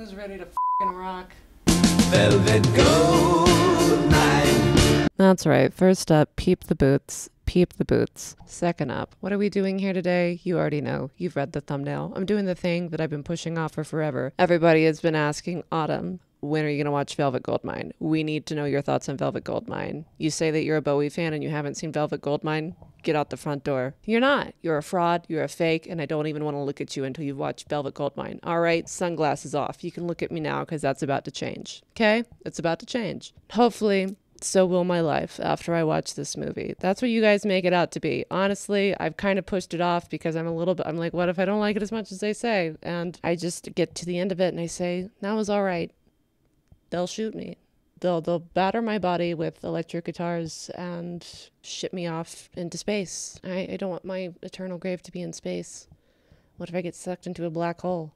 Who's ready to f***ing rock? Velvet Goldmine. That's right. First up, peep the boots. Peep the boots. Second up, what are we doing here today? You already know. You've read the thumbnail. I'm doing the thing that I've been pushing off for forever. Everybody has been asking, Autumn, when are you going to watch Velvet Goldmine? We need to know your thoughts on Velvet Goldmine. You say that you're a Bowie fan and you haven't seen Velvet Goldmine? Get out the front door. You're not. You're a fraud. You're a fake. And I don't even want to look at you until you've watched Velvet Goldmine. All right, sunglasses off. You can look at me now because that's about to change. Okay? It's about to change. Hopefully, so will my life after I watch this movie. That's what you guys make it out to be. Honestly, I've kind of pushed it off because I'm like, what if I don't like it as much as they say? And I just get to the end of it and I say, that was all right. They'll shoot me. They'll batter my body with electric guitars and ship me off into space. I don't want my eternal grave to be in space. What if I get sucked into a black hole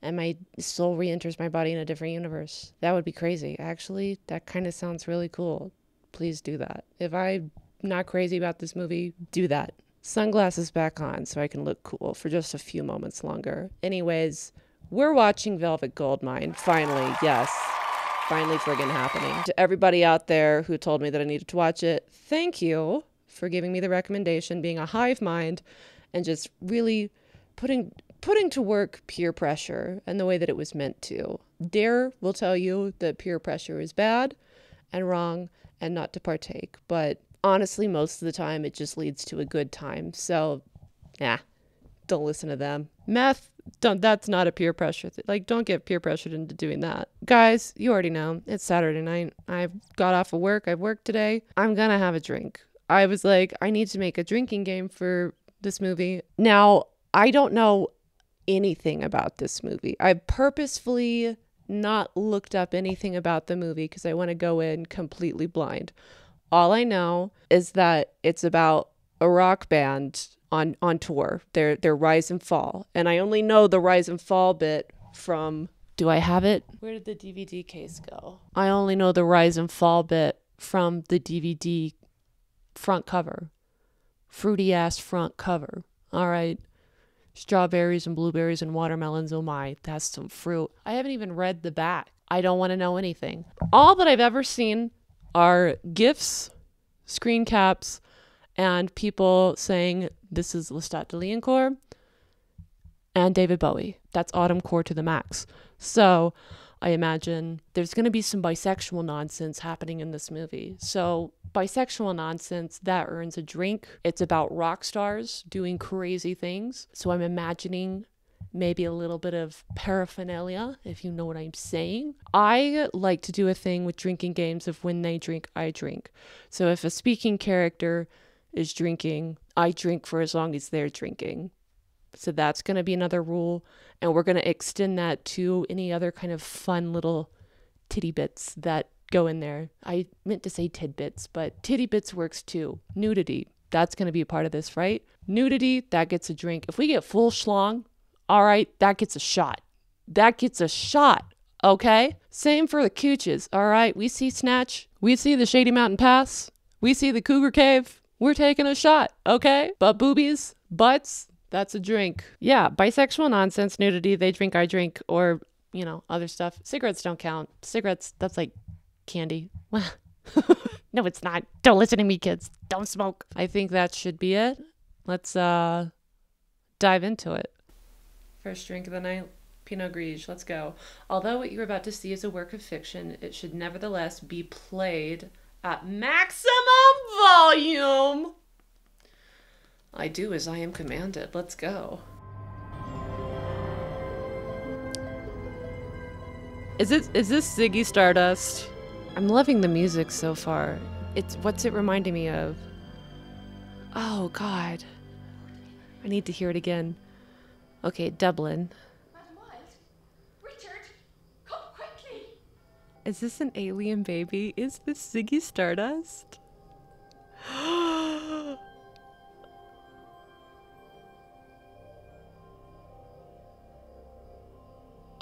and my soul re-enters my body in a different universe? That would be crazy. Actually, that kind of sounds really cool. Please do that. If I'm not crazy about this movie, do that. Sunglasses back on so I can look cool for just a few moments longer. Anyways, we're watching Velvet Goldmine. Finally, yes. Finally friggin' happening. To everybody out there who told me that I needed to watch it, thank you for giving me the recommendation, being a hive mind, and just really putting to work peer pressure and the way that it was meant to. Dare will tell you that peer pressure is bad and wrong and not to partake. But honestly, most of the time, it just leads to a good time. So, don't listen to them. Meth, that's not a peer pressure. Don't get peer pressured into doing that. Guys, you already know. It's Saturday night. I got off of work. I've worked today. I'm gonna have a drink. I was like, I need to make a drinking game for this movie. Now, I don't know anything about this movie. I purposefully not looked up anything about the movie because I want to go in completely blind. All I know is that it's about a rock band on tour, their rise and fall. And I only know the rise and fall bit from, do I have it? Where did the DVD case go? I only know the rise and fall bit from the DVD front cover. Fruity ass front cover. All right. Strawberries and blueberries and watermelons. Oh my, that's some fruit. I haven't even read the back. I don't want to know anything. All that I've ever seen are GIFs, screen caps, and people saying this is Lestat de Liancourt and David Bowie. That's autumn core to the max. So I imagine there's going to be some bisexual nonsense happening in this movie. So bisexual nonsense, that earns a drink. It's about rock stars doing crazy things. So I'm imagining maybe a little bit of paraphernalia, if you know what I'm saying. I like to do a thing with drinking games of when they drink, I drink. So if a speaking character is drinking, I drink for as long as they're drinking. So that's going to be another rule. And we're going to extend that to any other kind of fun little titty bits that go in there. I meant to say tidbits, but titty bits works too. Nudity, that's going to be a part of this, right? Nudity, that gets a drink. If we get full schlong, all right, that gets a shot. That gets a shot, okay? Same for the cooches, all right? We see Snatch. We see the Shady Mountain Pass. We see the Cougar Cave. We're taking a shot, okay? But boobies, butts, that's a drink. Yeah, bisexual nonsense, nudity, they drink, I drink, or, other stuff. Cigarettes don't count. Cigarettes, that's like candy. No, it's not. Don't listen to me, kids. Don't smoke. I think that should be it. Let's dive into it. First drink of the night, Pinot Grigio. Let's go. Although what you're about to see is a work of fiction, it should nevertheless be played at maximum volume. I do as I am commanded. Let's go. Is this Ziggy Stardust? I'm loving the music so far. What's it reminding me of? Oh God. I need to hear it again. Okay, Dublin. Is this an alien baby? Is this Ziggy Stardust?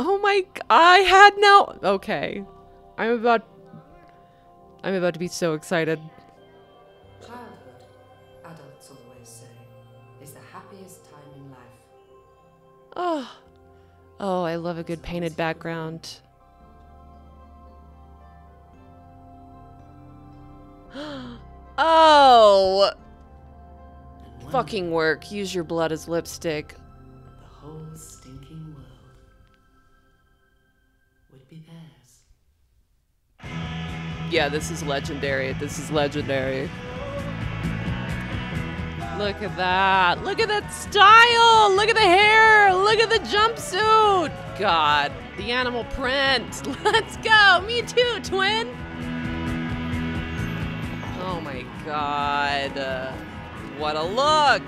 Oh my, okay. I'm about to be so excited. Childhood, adults always say, is the happiest time in life. Oh, Oh, I love a good painted background. Oh! Fucking work. Use your blood as lipstick. The whole stinking world would be theirs. Yeah, this is legendary. This is legendary. Look at that. Look at that style. Look at the hair. Look at the jumpsuit. God, the animal print. Let's go. Me too, twin. Oh my God. What a look.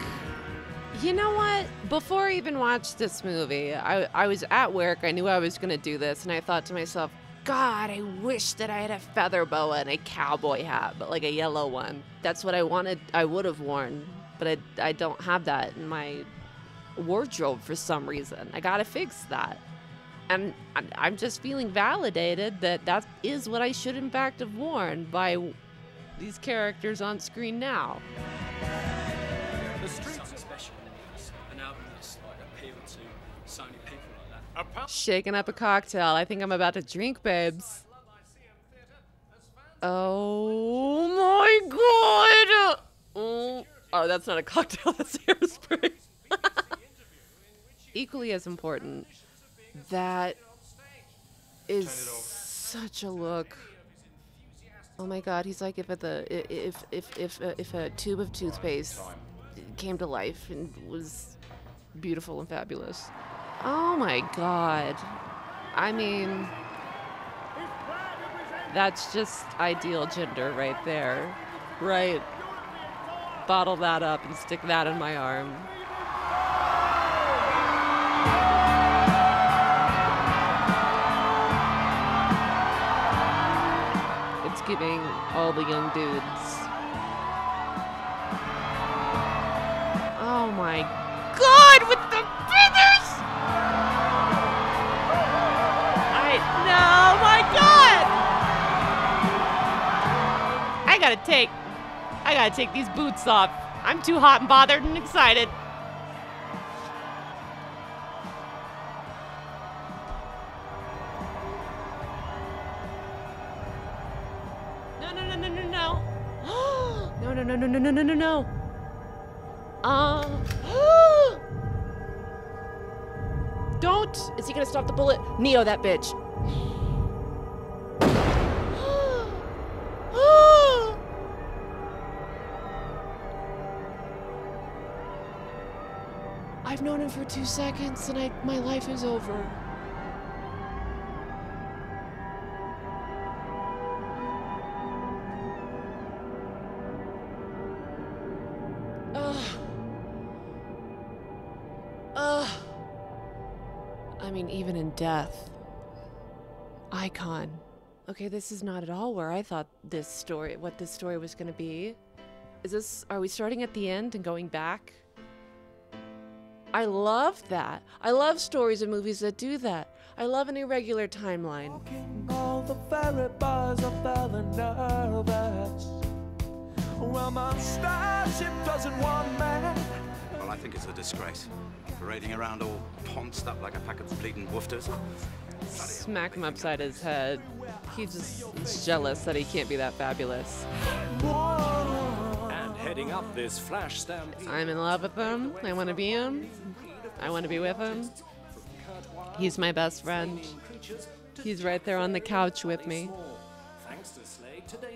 You know what? Before I even watched this movie, I was at work. I knew I was going to do this. And I thought to myself, God, I wish that I had a feather boa and a cowboy hat, but like a yellow one. That's what I wanted. I would have worn. But I don't have that in my wardrobe for some reason. I gotta fix that. And I'm just feeling validated that that is what I should in fact have worn by these characters on screen now. The streets are special. An album that's like appeal to so many people like that. Shaking up a cocktail. I think I'm about to drink, babes. Oh my God! Oh, that's not a cocktail, that's hairspray. Equally as important, that is such a look. Oh my God, he's like if a tube of toothpaste came to life and was beautiful and fabulous. Oh my God. I mean, that's just ideal gender right there. Right. Bottle that up and stick that in my arm. It's giving all the young dudes. Oh my God, with the feathers! No, my God! I gotta take these boots off. I'm too hot and bothered and excited. No. No. Don't! Is he gonna stop the bullet? Neo, that bitch. I've known him for 2 seconds and my life is over. I mean, even in death. Icon. Okay, this is not at all where I thought what this story was gonna be. Are we starting at the end and going back? I love that. I love stories and movies that do that. I love an irregular timeline. All the ferry boys are feeling nervous. Well, my starship doesn't want man. Well, I think it's a disgrace. Parading around all ponced up like a pack of bleeding woofters. Smack him upside his head. He's just jealous that he can't be that fabulous. And heading up this flash stamp. I'm in love with him. I want to be him. I want to be with him. He's my best friend. He's right there on the couch with me.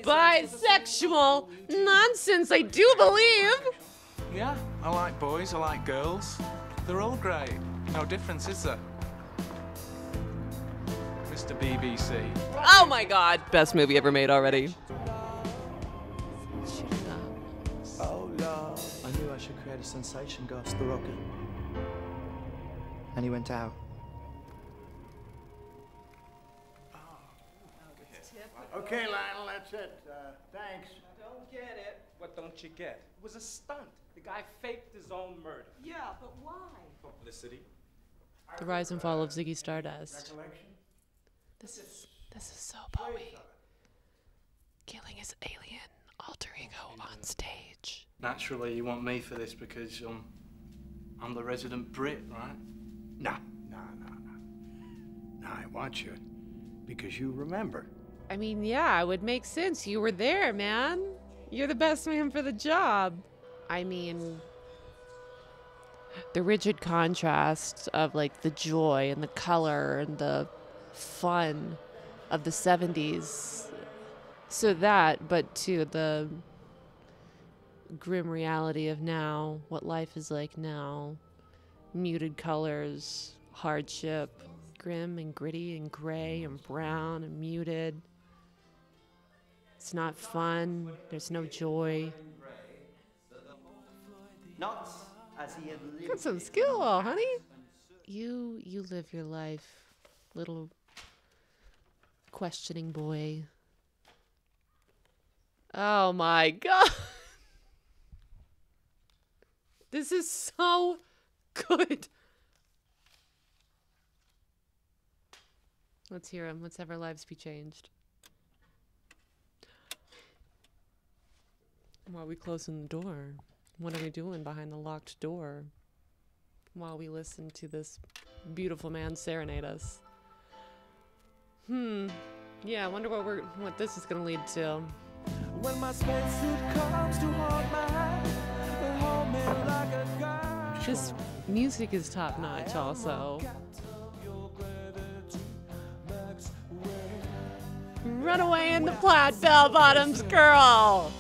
Bisexual nonsense, I do believe. Yeah, I like boys, I like girls. They're all great. No difference, is there? Mr. BBC. Oh my God. Best movie ever made already. Oh, Lord. I knew I should create a sensation, go off the rocket. And he went out. Okay, Lionel, that's it. Thanks. Don't get it. What don't you get? It was a stunt. The guy faked his own murder. Yeah, but why? Publicity. The rise and fall of Ziggy Stardust. Recollection? This is so Bowie. Killing his alien alter ego on stage. Naturally, you want me for this because I'm the resident Brit, right? No. Now, I want you because you remember. I mean, yeah, it would make sense. You were there, man. You're the best man for the job. I mean, the rigid contrast of like the joy and the color and the fun of the 70s. So that, but to the grim reality of now, what life is like now. Muted colors, hardship, grim and gritty and gray and brown and muted. It's not fun. There's no joy. Not as he had lived. Got some skill, honey. You live your life, little questioning boy. Oh my God. This is so good. Let's hear him. Let's have our lives be changed. While we closing the door, what are we doing behind the locked door? While we listen to this beautiful man serenade us. Yeah, I wonder what this is gonna lead to. When my spacesuit comes to hold me like a girl. This music is top notch also. Run away in the plaid bell bottoms, girl!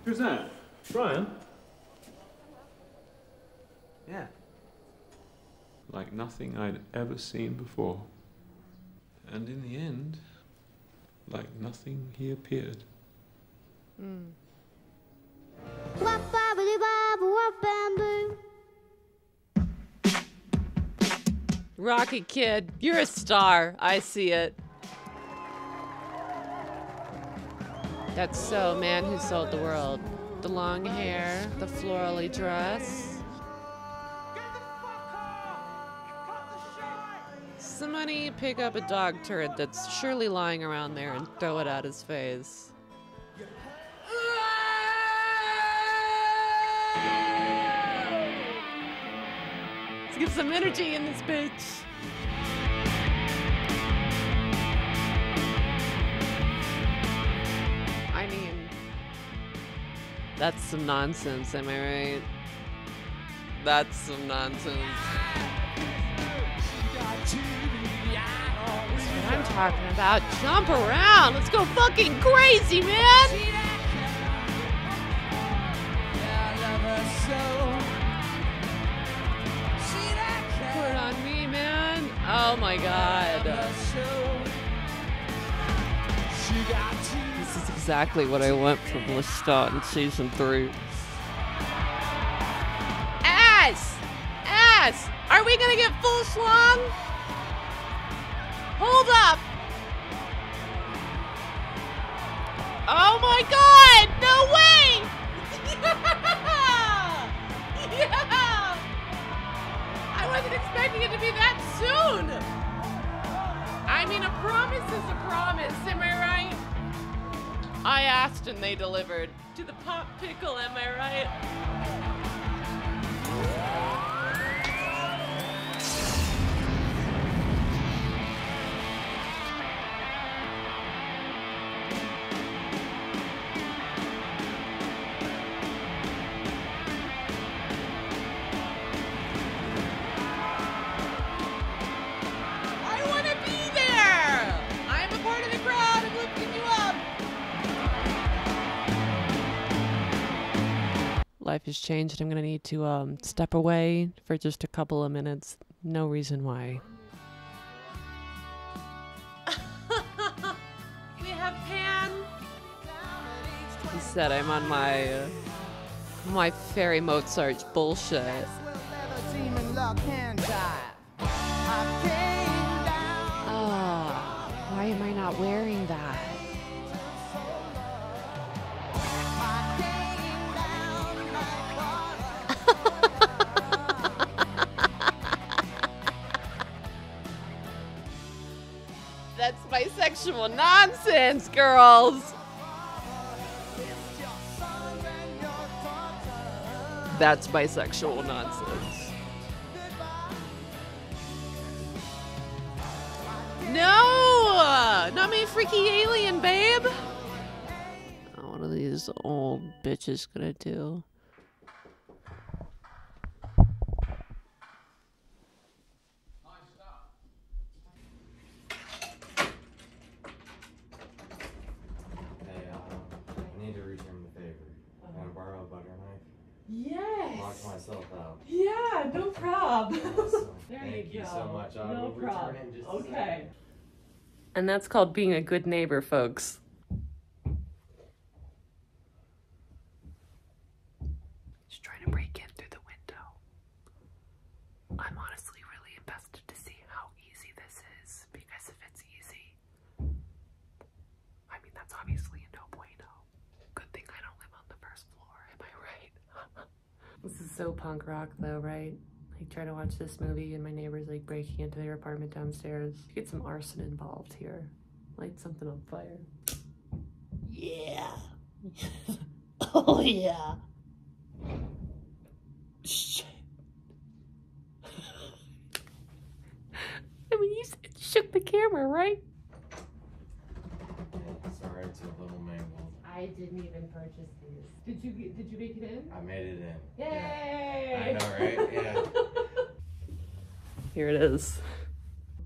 Who's that? Brian? Yeah. Like nothing I'd ever seen before. And in the end, like nothing he appeared. Rocky Kid, you're a star. I see it. That's so Man Who Sold the World. The long hair, the florally dress. Somebody pick up a dog turd that's surely lying around there and throw it at his face. Let's get some energy in this bitch. I mean, that's some nonsense, am I right? That's some nonsense. That's what I'm talking about. Jump around. Let's go fucking crazy, man. Put it on me, man. Oh my God. This is exactly what I want from Lestat in season 3. Ass! Ass! Are we gonna get full schlong? Hold up! Oh my God! No way! Yeah! I wasn't expecting it to be that soon! I mean, a promise is a promise, am I right? I asked and they delivered. To the pop pickle, am I right? Life has changed. I'm gonna need to step away for just a couple of minutes. No reason why. We have Pan. He said I'm on my fairy Mozart bullshit. Why am I not wearing that? That's my sexual nonsense, girls. That's bisexual nonsense. No! Not me, freaky alien, babe! What are these old bitches gonna do? I need to return the favor. Can I borrow a butter knife? Yes. Knock myself out. Yeah, no prob. Awesome. There Thank you go. so much. I No will prob. return it in just a Okay. second. And that's called being a good neighbor, folks. Just trying to break in through the window. I'm honestly really invested to see how easy this is, because if it's easy, I mean, that's obviously a no bueno. Good thing I don't live on the first floor, am I right? This is so punk rock though, right? Like, try to watch this movie and my neighbor's like breaking into their apartment downstairs. Get some arson involved here. Light something on fire. Yeah. Oh yeah. Shit. I mean, you shook the camera, right? Sorry, it's a little mangled. I didn't even purchase these. Did you make it in? I made it in. Yay! Yeah. I know, right? Yeah. Here it is.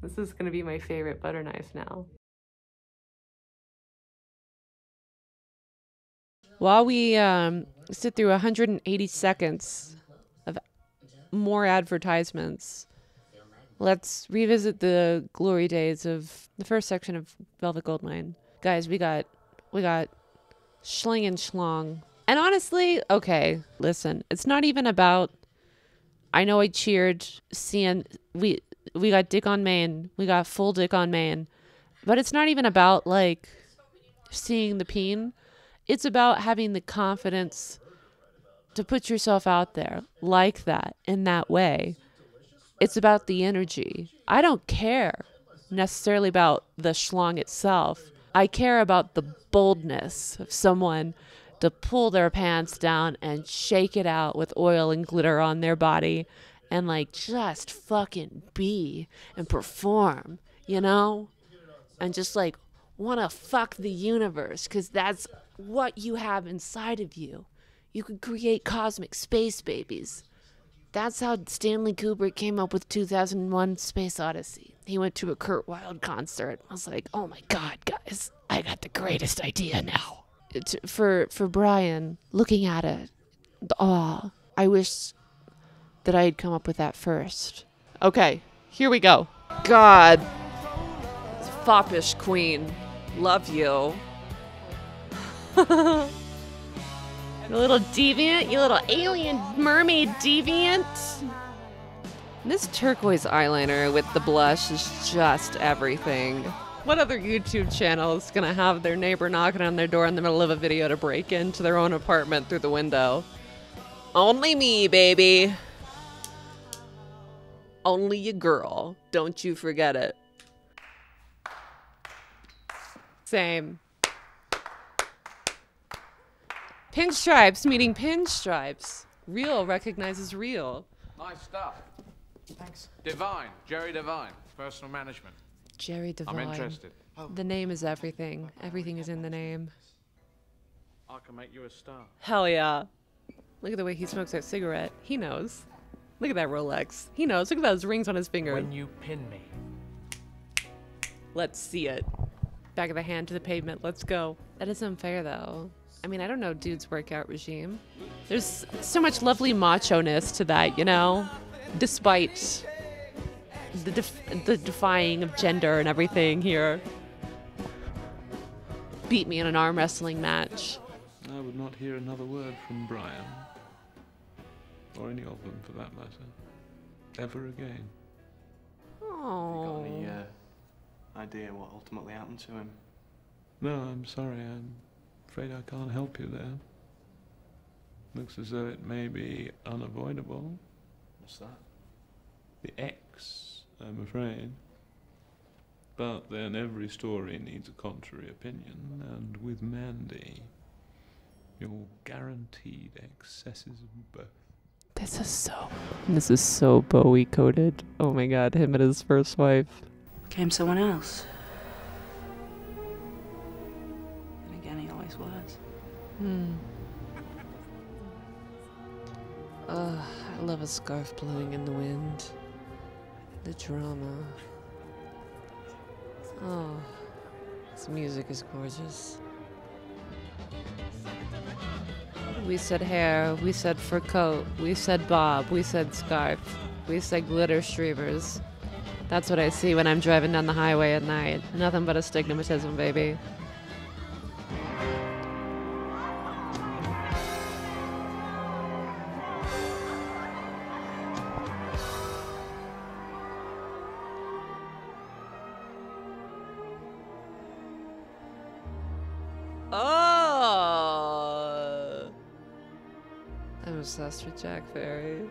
This is gonna be my favorite butter knife now. While we sit through 180 seconds of more advertisements, let's revisit the glory days of the first section of Velvet Goldmine. Guys, we got schling and schlong. And honestly, okay, listen, it's not even about, I know I cheered seeing, we got dick on main, we got full dick on main, but it's not even about like seeing the peen. It's about having the confidence to put yourself out there like that, in that way. It's about the energy. I don't care necessarily about the schlong itself. I care about the boldness of someone to pull their pants down and shake it out with oil and glitter on their body and like just fucking be and perform, you know? And just like want to fuck the universe, because that's what you have inside of you. You could create cosmic space babies. That's how Stanley Kubrick came up with 2001 Space Odyssey. He went to a Kurt Wilde concert. I was like, oh my God, guys, I got the greatest idea now. For Brian, looking at it, the awe, I wish that I had come up with that first. Okay, here we go. God, foppish queen, love you. You little deviant, you little alien mermaid deviant. This turquoise eyeliner with the blush is just everything. What other YouTube channel is gonna have their neighbor knocking on their door in the middle of a video to break into their own apartment through the window? Only me, baby. Only your girl. Don't you forget it. Same. Pinstripes meeting pinstripes. Real recognizes real. Nice stuff. Thanks. Divine. Jerry Divine. Personal management. Jerry Divine. I'm interested. The name is everything. Everything is in the name. I can make you a star. Hell yeah. Look at the way he smokes that cigarette. He knows. Look at that Rolex. He knows. Look at those rings on his finger. When you pin me. Let's see it. Back of the hand to the pavement. Let's go. That is unfair, though. I mean, I don't know dude's workout regime. There's so much lovely macho-ness to that, you know? Despite the defying of gender and everything here. Beat me in an arm wrestling match. I would not hear another word from Brian. Or any of them, for that matter. Ever again. Oh. Got any idea what ultimately happened to him? No, I'm sorry. I'm afraid I can't help you there. Looks as though it may be unavoidable. What's that? The X, I'm afraid. But then every story needs a contrary opinion, and with Mandy, you're guaranteed excesses of both. This is so Bowie coded. Oh my god, him and his first wife. Became someone else. And again, he always was. I love a scarf blowing in the wind. The drama. Oh, this music is gorgeous. We said hair, we said fur coat, we said bob, we said scarf, we said glitter streamers. That's what I see when I'm driving down the highway at night. Nothing but astigmatism, baby. Oh! I'm obsessed with Jack Ferry.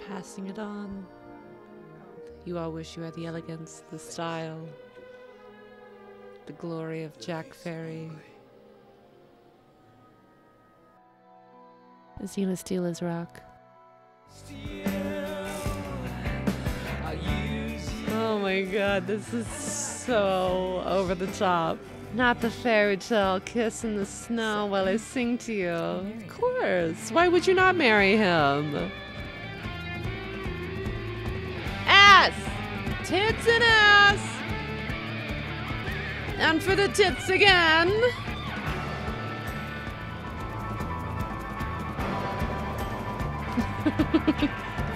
Passing it on. You all wish you had the elegance, the style, the glory of Jack Ferry. Is he gonna steal his rock? Oh my god, this is so over the top. Not the fairy tale kiss in the snow while I sing to you. Of course. Why would you not marry him? Ass! Tits and ass! And for the tits again!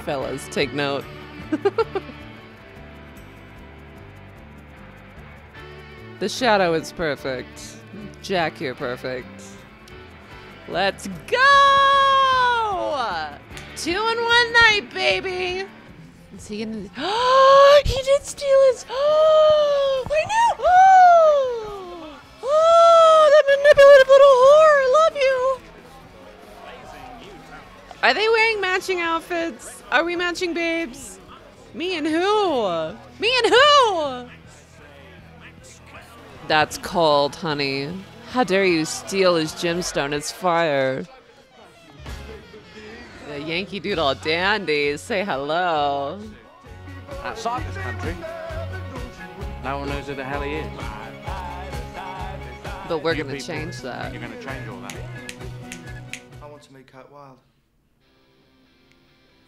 Fellas, take note. The shadow is perfect. Jack, you're perfect. Let's go! 2 in 1 night, baby! Is he gonna... Oh, he did steal his... Oh, I know! Oh, that manipulative little whore! I love you! Are they wearing matching outfits? Are we matching babes? Me and who? Me and who? That's cold, honey. How dare you steal his gemstone? It's fire. The Yankee Doodle dandies, say hello. Outside this country, no one knows who the hell he is. But we're gonna change that. You're gonna change all that. I want to meet Kurt Wilde.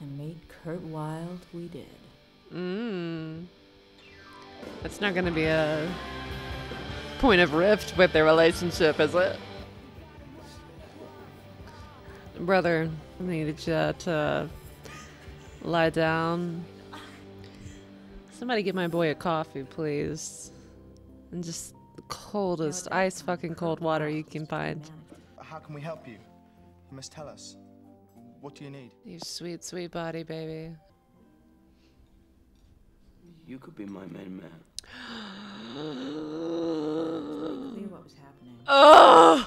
And meet Kurt Wilde we did. That's not gonna be a point of rift with their relationship, is it? Brother, I needed you to lie down. Somebody get my boy a coffee, please. And just the coldest, ice fucking cold water you can find. How can we help you? You must tell us. What do you need? You sweet, sweet body, baby. You could be my main man. What was happening? Oh!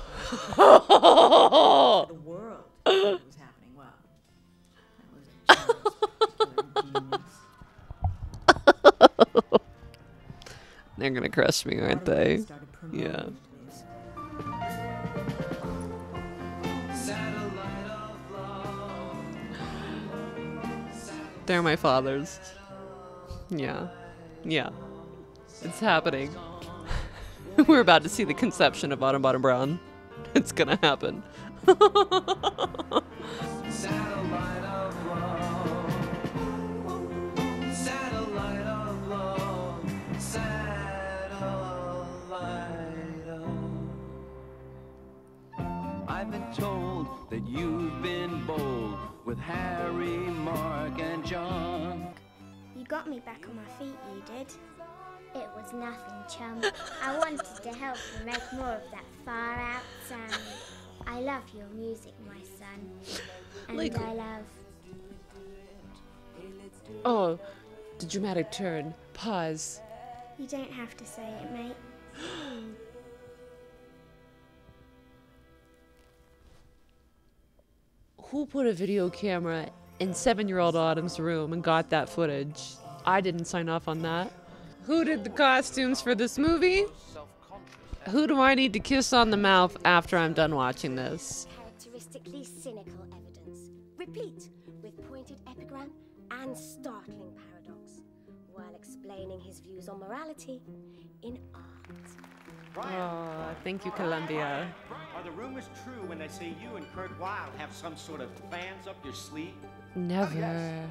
The world. What was happening? Well, that was They're gonna crush me, aren't they? Yeah. They're my fathers. Yeah. Yeah. It's happening. We're about to see the conception of Bottom Bottom Brown. It's gonna happen. Satellite of love. Satellite of love. Satellite of... I've been told that you've been bold with Harry, Mark, and John. You got me back on my feet, you did. It was nothing, chum. I wanted to help you make more of that far-out sound. I love your music, my son. And Like- I love... Oh, the dramatic turn. Pause. You don't have to say it, mate. Who put a video camera in 7-year-old Autumn's room and got that footage? I didn't sign off on that. Who did the costumes for this movie? Who do I need to kiss on the mouth after I'm done watching this? Characteristically cynical evidence, replete with pointed epigram and startling paradox, while explaining his views on morality in art. Oh, thank you, Columbia. Are the rumors true when they say you and Kurt Wilde have some sort of plans up your sleeve? Never. Oh, yes.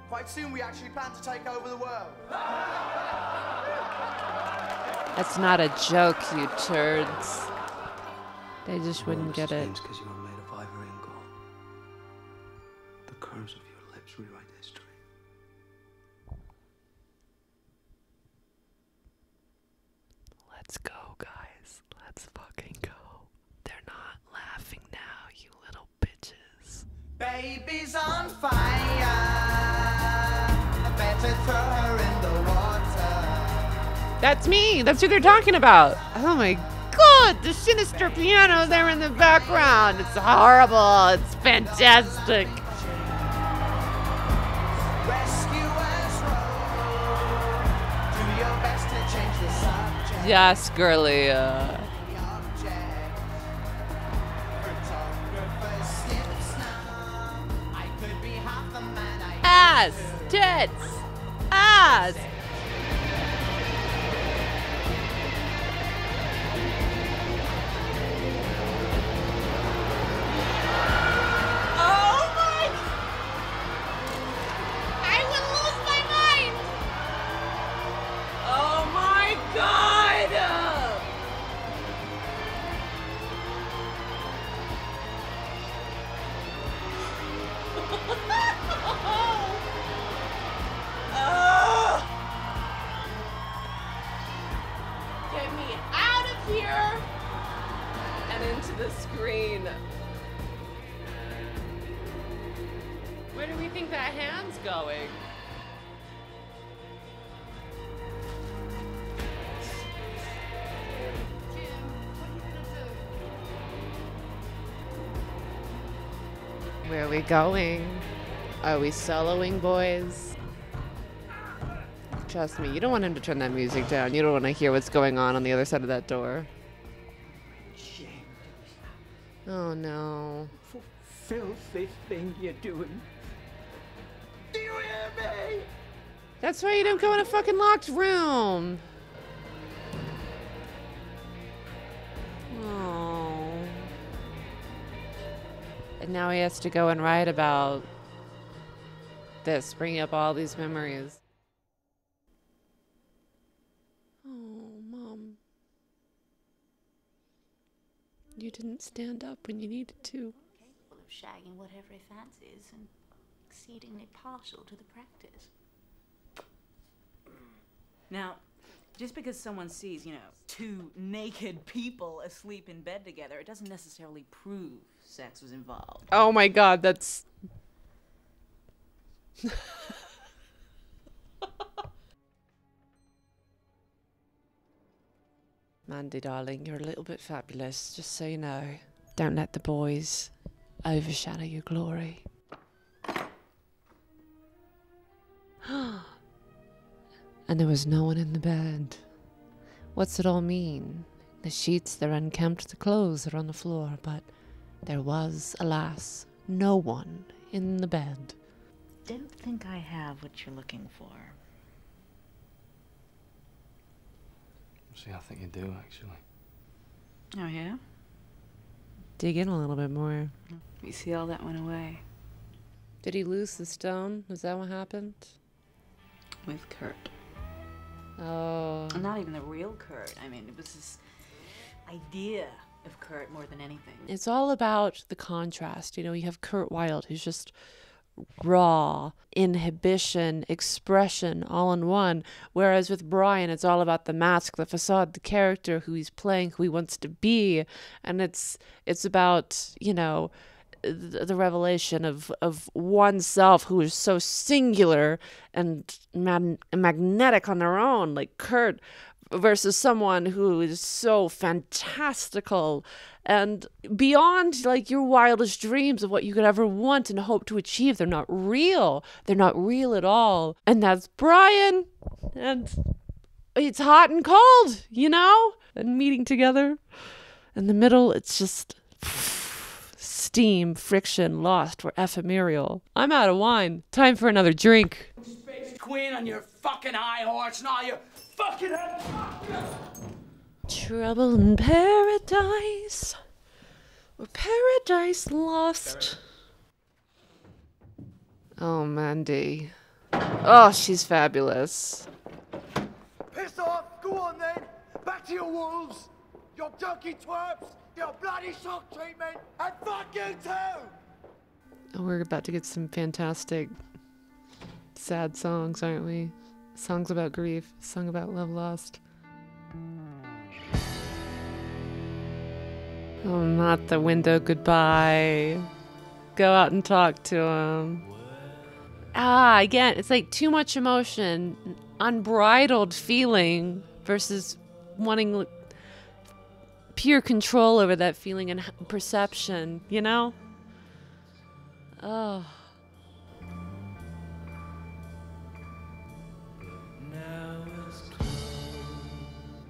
Quite soon we actually plan to take over the world. That's not a joke, you turds. They just wouldn't get it. Because you are made of ivory and gold. The curves of your lips rewrite history. Let's go, guys. Let's fucking go. They're not laughing now, you little bitches. Baby's on fire. I better throw her in the water. That's me. That's who they're talking about. Oh my god, the sinister piano there in the background. It's horrible. It's fantastic. Rescuers row. Do your best to change the subject. Yes, girly. Ass, tits, ass. Oh my! I would lose my mind! Oh my god! Get me out of here and into the screen. Where do we think that hand's going? Where are we going? Are we soloing, boys? Trust me, you don't want him to turn that music down. You don't want to hear what's going on the other side of that door. Oh no. Filthy thing you're doing. Do you hear me? That's why you don't go in a fucking locked room. Oh. And now he has to go and write about this, bringing up all these memories. Oh, Mom. You didn't stand up when you needed to. Capable of shagging whatever he fancies and exceedingly partial to the practice. Now, just because someone sees, you know, two naked people asleep in bed together, it doesn't necessarily prove sex was involved. Oh my god, that's... Mandy, darling, you're a little bit fabulous, just so you know. Don't let the boys overshadow your glory. And there was no one in the bed. What's it all mean? The sheets, they're unkempt, the clothes are on the floor, but there was, alas, no one in the bed. Don't think I have what you're looking for. See, I think you do, actually. Oh, yeah? Dig in a little bit more. You see all that went away. Did he lose the stone? Is that what happened? With Kurt. Oh. Not even the real Kurt. I mean, it was this idea of Kurt more than anything. It's all about the contrast. You know, you have Kurt Wilde, who's just raw, inhibition, expression, all in one. Whereas with Brian, it's all about the mask, the facade, the character, who he's playing, who he wants to be. And it's about, you know, the revelation of oneself who is so singular and magnetic on their own, like Kurt, versus someone who is so fantastical and beyond like your wildest dreams of what you could ever want and hope to achieve. They're not real. They're not real at all. And that's Brian. And it's hot and cold, you know? And meeting together. In the middle, it's just steam, friction, lost, or ephemeral. I'm out of wine. Time for another drink. Space Queen on your fucking high horse and all your fucking head. Trouble in paradise, or paradise lost. Oh, Mandy. Oh, she's fabulous. Piss off! Go on then! Back to your wolves! Your donkey twerps! Your bloody shock treatment! And fuck you too! Oh, we're about to get some fantastic sad songs, aren't we? Songs about grief, song about love lost. Oh, not the window goodbye. Go out and talk to him. Again, it's like too much emotion, unbridled feeling versus wanting pure control over that feeling and perception, you know? Oh.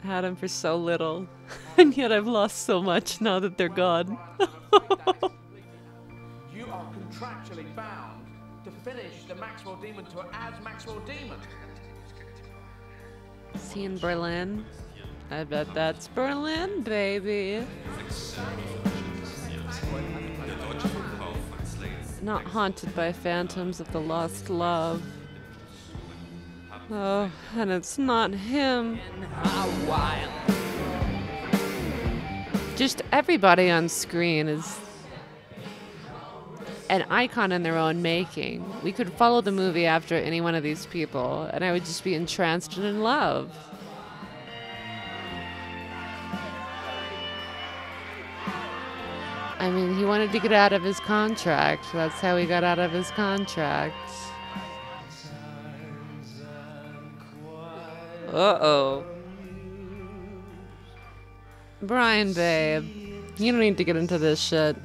I had him for so little, and yet I've lost so much now that they're gone. You are contractually bound to finish the Maxwell Demon tour as Maxwell Demon. Is he in Berlin? I bet that's Berlin, baby. Not haunted by phantoms of the lost love. Oh, and it's not him. Just everybody on screen is an icon in their own making. We could follow the movie after any one of these people, and I would just be entranced and in love. I mean, he wanted to get out of his contract. That's how he got out of his contract. Uh-oh. Brian, babe, you don't need to get into this shit.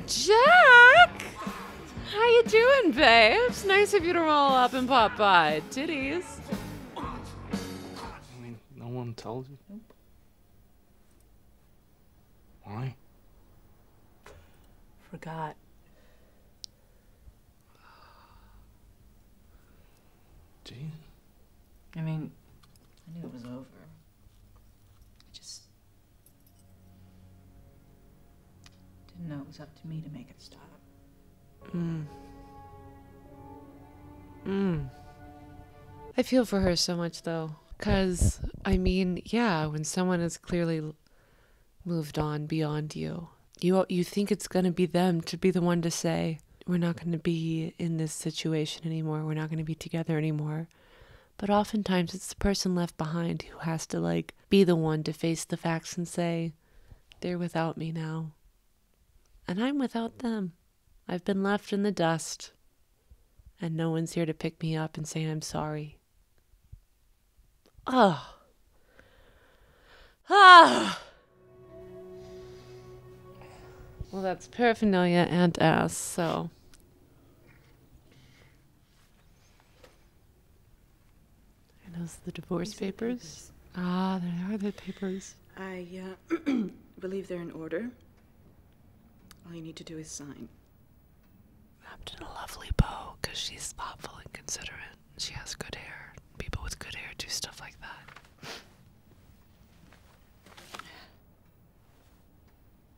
Jack! How you doing, babe? It's nice of you to roll up and pop by. Titties. No one told you? Nope. Why? Forgot. Gee. I mean, I knew it was over. I just didn't know it was up to me to make it stop. I feel for her so much, though. 'Cause, I mean, yeah, when someone has clearly moved on beyond you, you think it's going to be them to be the one to say, we're not going to be in this situation anymore. We're not going to be together anymore. But oftentimes it's the person left behind who has to, like, be the one to face the facts and say, they're without me now. And I'm without them. I've been left in the dust. And no one's here to pick me up and say I'm sorry. Oh. Well, that's paraphernalia and ass, so. Are those the divorce papers? Ah, there are the papers. I believe they're in order. All you need to do is sign. Wrapped in a lovely bow, because she's thoughtful and considerate. She has good hair. People with good hair do stuff like that.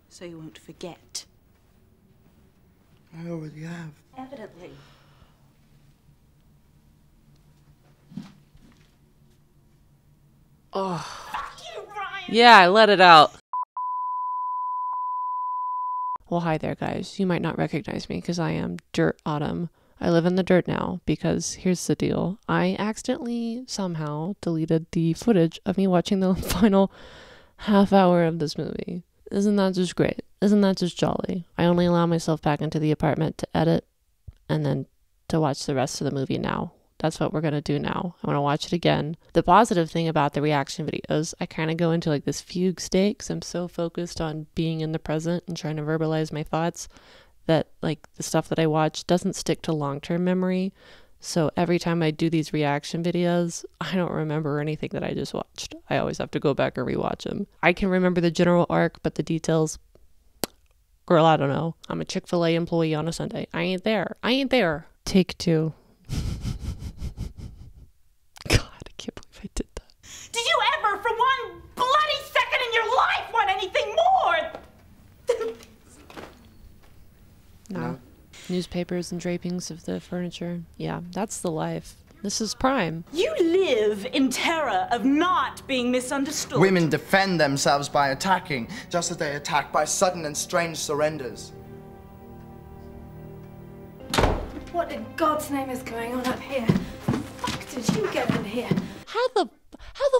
So you won't forget. I already have. Evidently. Oh. Fuck you, Brian! Yeah, I let it out. Well, hi there, guys. You might not recognize me because I am Dirt Autumn. I live in the dirt now because here's the deal. I accidentally somehow deleted the footage of me watching the final half hour of this movie. Isn't that just great? Isn't that just jolly? I only allow myself back into the apartment to edit and then to watch the rest of the movie now. That's what we're going to do now. I want to watch it again. The positive thing about the reaction videos, I kind of go into like this fugue state because I'm so focused on being in the present and trying to verbalize my thoughts that like the stuff that I watch doesn't stick to long-term memory. So every time I do these reaction videos, I don't remember anything that I just watched. I always have to go back and rewatch them. I can remember the general arc, but the details, girl, I don't know. I'm a Chick-fil-A employee on a Sunday. I ain't there. I ain't there. Take 2. Can't believe I did that. Did you ever, for one bloody second in your life, want anything more? No. Newspapers and drapings of the furniture. Yeah, that's the life. This is prime. You live in terror of not being misunderstood. Women defend themselves by attacking, just as they attack by sudden and strange surrenders. What in God's name is going on up here? Did you get in here? How the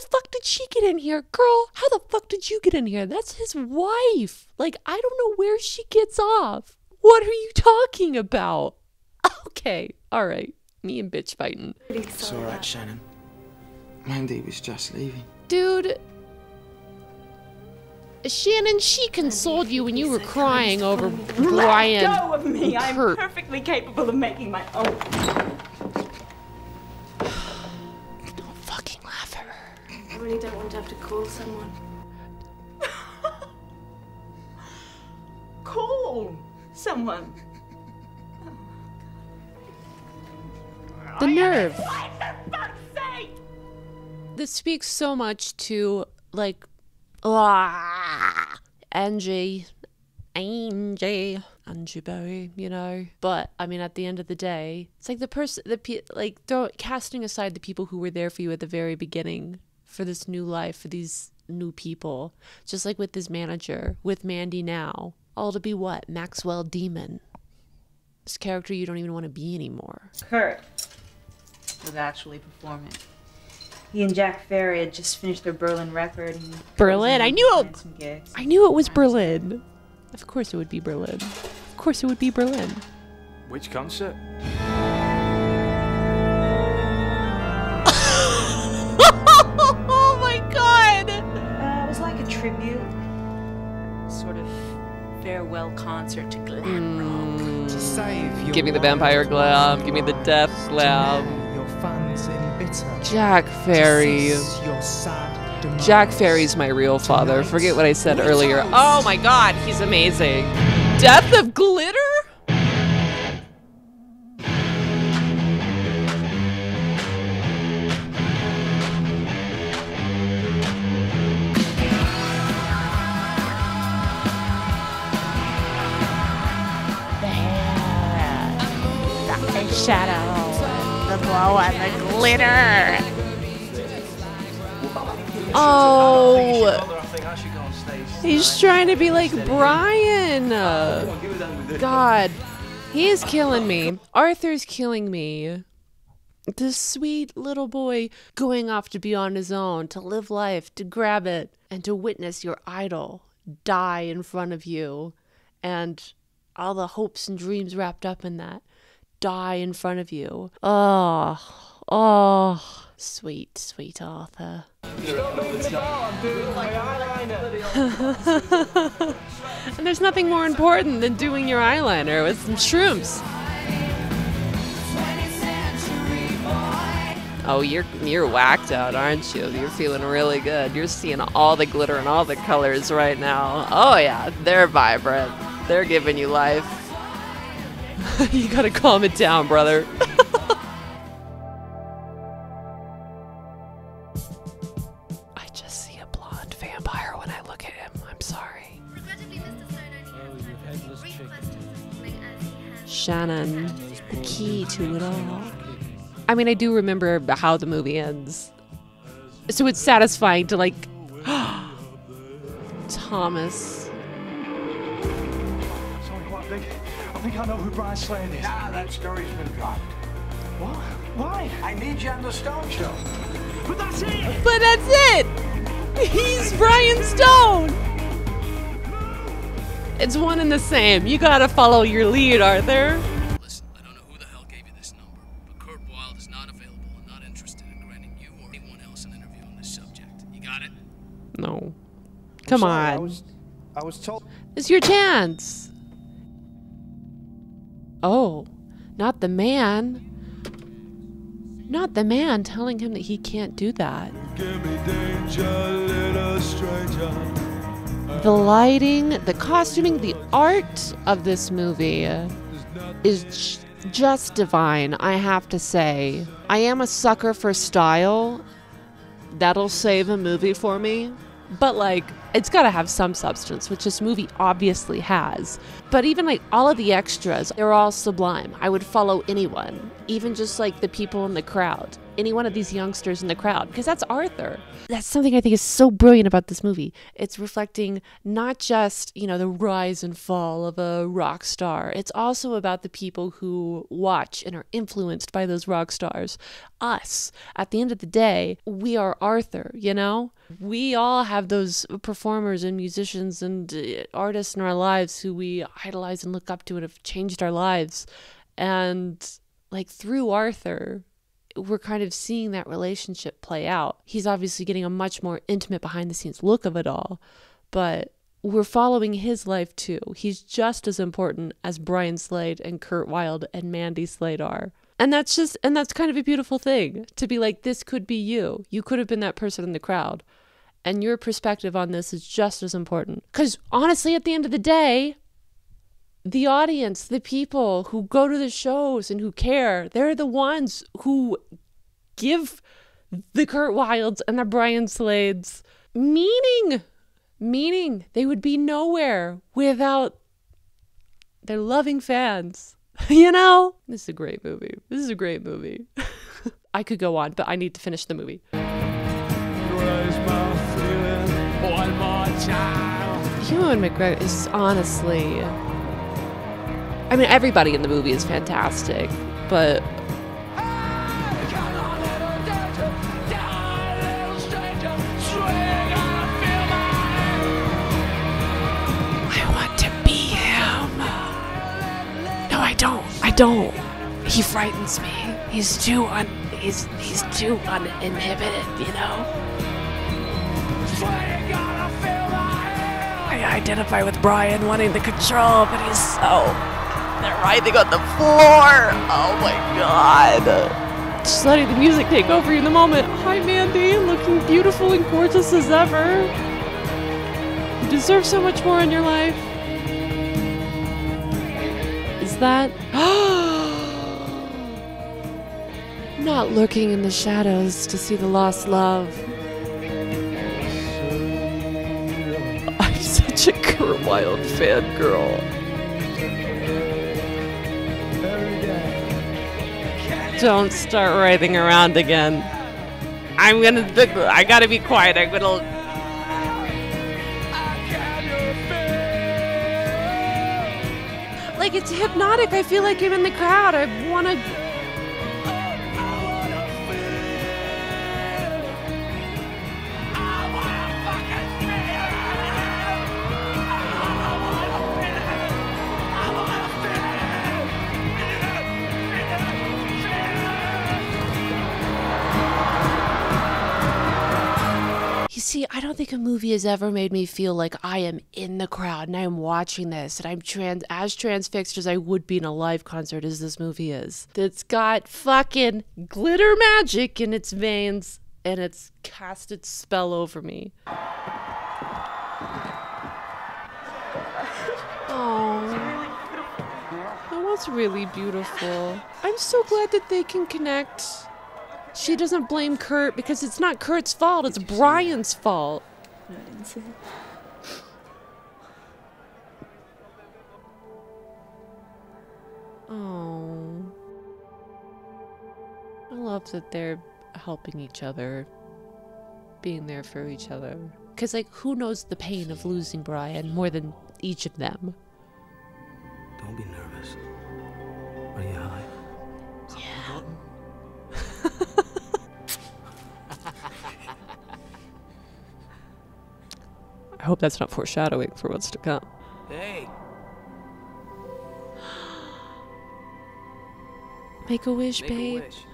fuck did she get in here, girl? How the fuck did you get in here? That's his wife. Like, I don't know where she gets off. What are you talking about? Okay, all right. Me and bitch fighting. It's all right, Shannon. Mandy was just leaving. Dude, Shannon, she consoled you when you were crying over Brian. Let go of me. I'm Curt. perfectly capable of making my own. I really don't want to have to call someone. Call someone. The nerve. Why, for fuck's sake? This speaks so much to, like, Angie Berry, you know. But I mean, at the end of the day, it's like casting aside the people who were there for you at the very beginning, for this new life, for these new people, just like with this manager, with Mandy now, all to be what? Maxwell Demon. This character you don't even want to be anymore. Curt was actually performing. He and Jack Ferry had just finished their Berlin record. Berlin? I knew it was Berlin. Of course it would be Berlin. Of course it would be Berlin. Which concert? Oh my god! It was like a tribute. Sort of farewell concert to glam rock. To save Give me the vampire glam. Give me the death glam. Your fans in bitter. Jack Ferry. Jack Ferry's my real father. Forget what I said earlier. Oh my god, he's amazing. Death of Glitter? The shadow, the glow, and the glitter. Oh, he's trying to be like Brian. God, he is killing me. Arthur's killing me. This sweet little boy going off to be on his own, to live life, to grab it, and to witness your idol die in front of you, and all the hopes and dreams wrapped up in that die in front of you. Oh, sweet, sweet Arthur. And there's nothing more important than doing your eyeliner with some shrooms. Oh, you're whacked out, aren't you? You're feeling really good. You're seeing all the glitter and all the colors right now. Oh yeah, they're vibrant. They're giving you life. You gotta calm it down, brother. I just see a blonde vampire when I look at him. I'm sorry. Shannon, the key to it all. I mean, I do remember how the movie ends. So it's satisfying to, like, Thomas. Sorry, what, Vic? I think I know who Brian Spade is. Nah, that story's been dropped. What? Why? I need you on the Stone Show. But that's it! But that's it! He's Brian Stone! It's one and the same. You gotta follow your lead, Arthur. Listen, I don't know who the hell gave you this number. Come sorry, on. I was told. It's your chance. Oh, not the man. Not the man telling him that he can't do that. The lighting, the costuming, the art of this movie is just divine, I have to say. I am a sucker for style. That'll save a movie for me. But, like, it's got to have some substance, which this movie obviously has. But even, like, all of the extras, they're all sublime. I would follow anyone, even just, like, the people in the crowd. Any one of these youngsters in the crowd, because that's Arthur. That's something I think is so brilliant about this movie. It's reflecting not just, you know, the rise and fall of a rock star. It's also about the people who watch and are influenced by those rock stars. Us. At the end of the day, we are Arthur, you know? We all have those performers and musicians and artists in our lives who we idolize and look up to and have changed our lives. And, like, through Arthur, we're kind of seeing that relationship play out. He's obviously getting a much more intimate behind-the-scenes look of it all, but we're following his life too. He's just as important as Brian Spade and Kurt Wilde and Mandy Slade are. And that's kind of a beautiful thing, to be like, this could be you. You could have been that person in the crowd. And your perspective on this is just as important. Because honestly, at the end of the day, the audience, the people who go to the shows and who care, they're the ones who give the Kurt Wildes and the Brian Slades meaning. They would be nowhere without their loving fans. You know? This is a great movie. I could go on, but I need to finish the movie. Ewan McGregor is honestly... I mean, everybody in the movie is fantastic, but... I want to be him. No, I don't. He frightens me. He's too uninhibited, you know? I identify with Brian wanting the control, but he's so... They're writhing on the floor. Oh my god. Just letting the music take over you in the moment. Hi, Mandy, looking beautiful and gorgeous as ever. You deserve so much more in your life. Is that... Not looking in the shadows to see the lost love. I'm such a Kurt Wilde fangirl. Don't start writhing around again. I gotta be quiet. I'm gonna... Like, it's hypnotic. I feel like I'm in the crowd. I wanna... See, I don't think a movie has ever made me feel like I am in the crowd and I am watching this and I'm as transfixed as I would be in a live concert as this movie is. It's got fucking glitter magic in its veins and it's cast its spell over me. Oh, that was really beautiful. I'm so glad that they can connect. She doesn't blame Kurt because it's not Kurt's fault, it's Brian's fault. No, I didn't see it. Oh. I love that they're helping each other, being there for each other. Because, like, who knows the pain of losing Brian more than each of them? Don't be nervous. Are you high? Yeah. I hope that's not foreshadowing for what's to come. Hey. Make a wish, Make babe. a wish.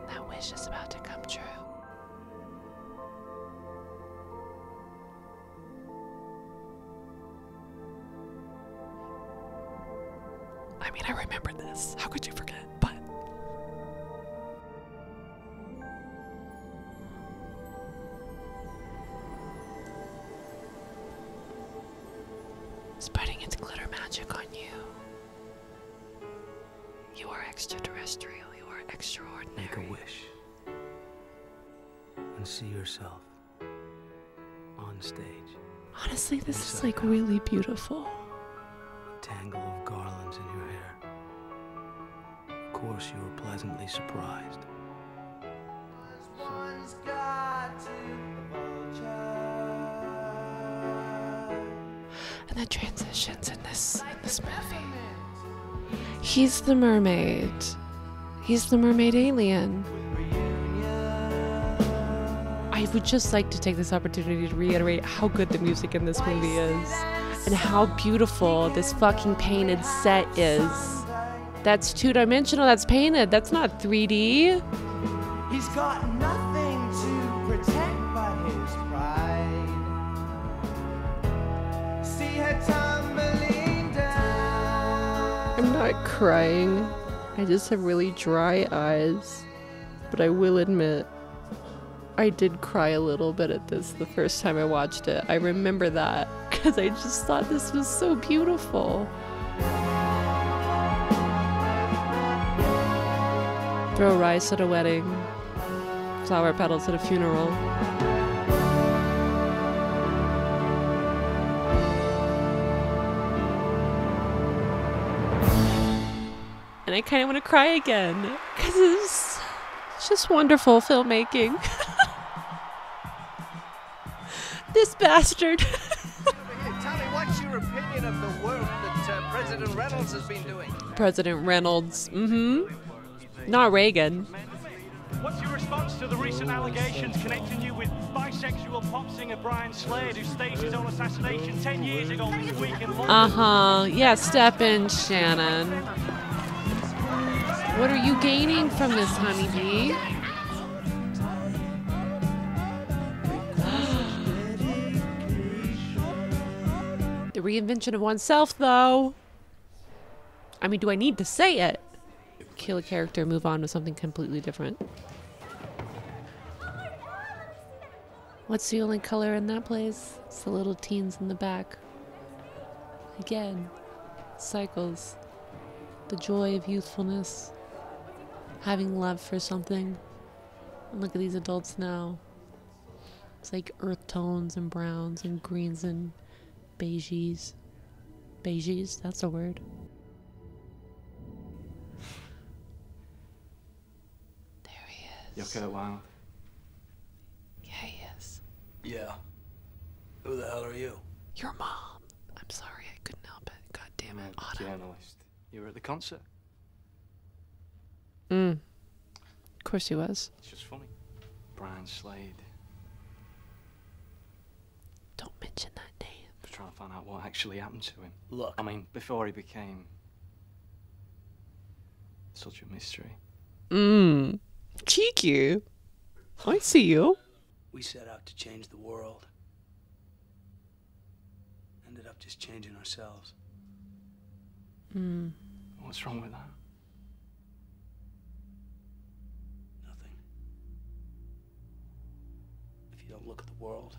That wish is about to come true. I mean, I remember this. How could you forget? But spreading its glitter magic on you. You are extraterrestrial. You are extraordinary. Make a wish and see yourself on stage. Honestly, this is like really beautiful. A tangle of garlands in your hair. Of course, you were pleasantly surprised. And the transitions in this movie. He's the mermaid. He's the mermaid alien. I would just like to take this opportunity to reiterate how good the music in this movie is and how beautiful this fucking painted set is. That's two-dimensional, that's painted, that's not 3D. He's got nothing to protect but his pride. See her tumbling down. I'm not crying. I just have really dry eyes. But I will admit, I did cry a little bit at this the first time I watched it. I remember that because I just thought this was so beautiful. Throw rice at a wedding, flower petals at a funeral. And I kind of want to cry again because it's just wonderful filmmaking. This bastard. Tell me, what's your opinion of the work that President Reynolds has been doing? President Reynolds, not Reagan. What's your response to the recent allegations connecting you with bisexual pop singer Brian Spade, who staged his own assassination 10 years ago this week in London? Yeah, step in, Shannon. What are you gaining from this, honeybee? The reinvention of oneself, though. I mean, do I need to say it? Kill a character, move on to something completely different. What's the only color in that place? It's the little teens in the back. Again, cycles. The joy of youthfulness. Having love for something. And look at these adults now. It's like earth tones and browns and greens and beiges. Beiges, that's a word. There he is. You're Curt Wild. Yeah, he is. Yeah. Who the hell are you? Your mom. I'm sorry, I couldn't help it. God damn it, Autumn. Journalist. You were at the concert. Of course he was. It's just funny. Brian Spade. Don't mention that name. Just trying to find out what actually happened to him. Look. I mean, before he became such a mystery. Cheeky. I see you. We set out to change the world. Ended up just changing ourselves. What's wrong with that? Nothing. If you don't look at the world.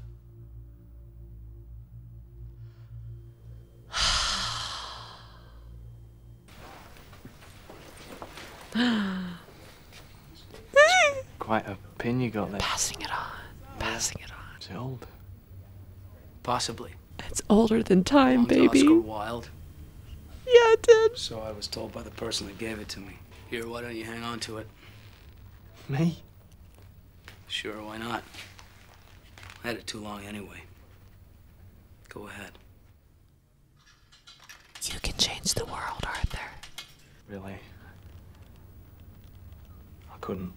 Quite a pin you got there. Passing it on. Passing it on. Is it old? Possibly. It's older than time, baby. Oscar Wilde. Yeah, it did. So I was told by the person that gave it to me. Here, why don't you hang on to it? Me? Sure, why not? I had it too long anyway. Go ahead. You can change the world, Arthur. Really? I couldn't.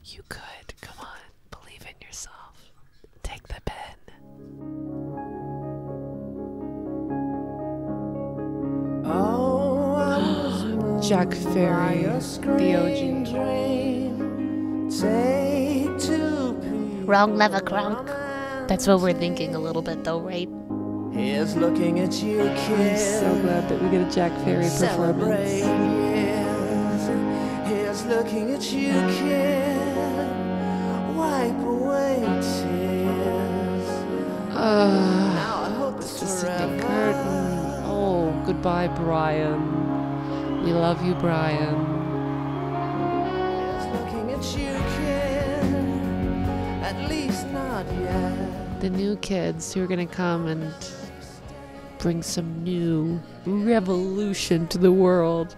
You could. Come on. Believe in yourself. Take the pen. Jack Ferry, the OG. Wrong lever, Crunk. That's what we're thinking a little bit, though, right? Here's looking at you, kid. I'm so glad that we get a Jack Ferry performance. Years. Here's looking at you, kid. Wipe away tears. Now I hope it's Distant forever. curtain. Oh, goodbye, Brian. We love you, Brian. Here's looking at you, kid. At least not yet. The new kids who are going to come and bring some new revolution to the world.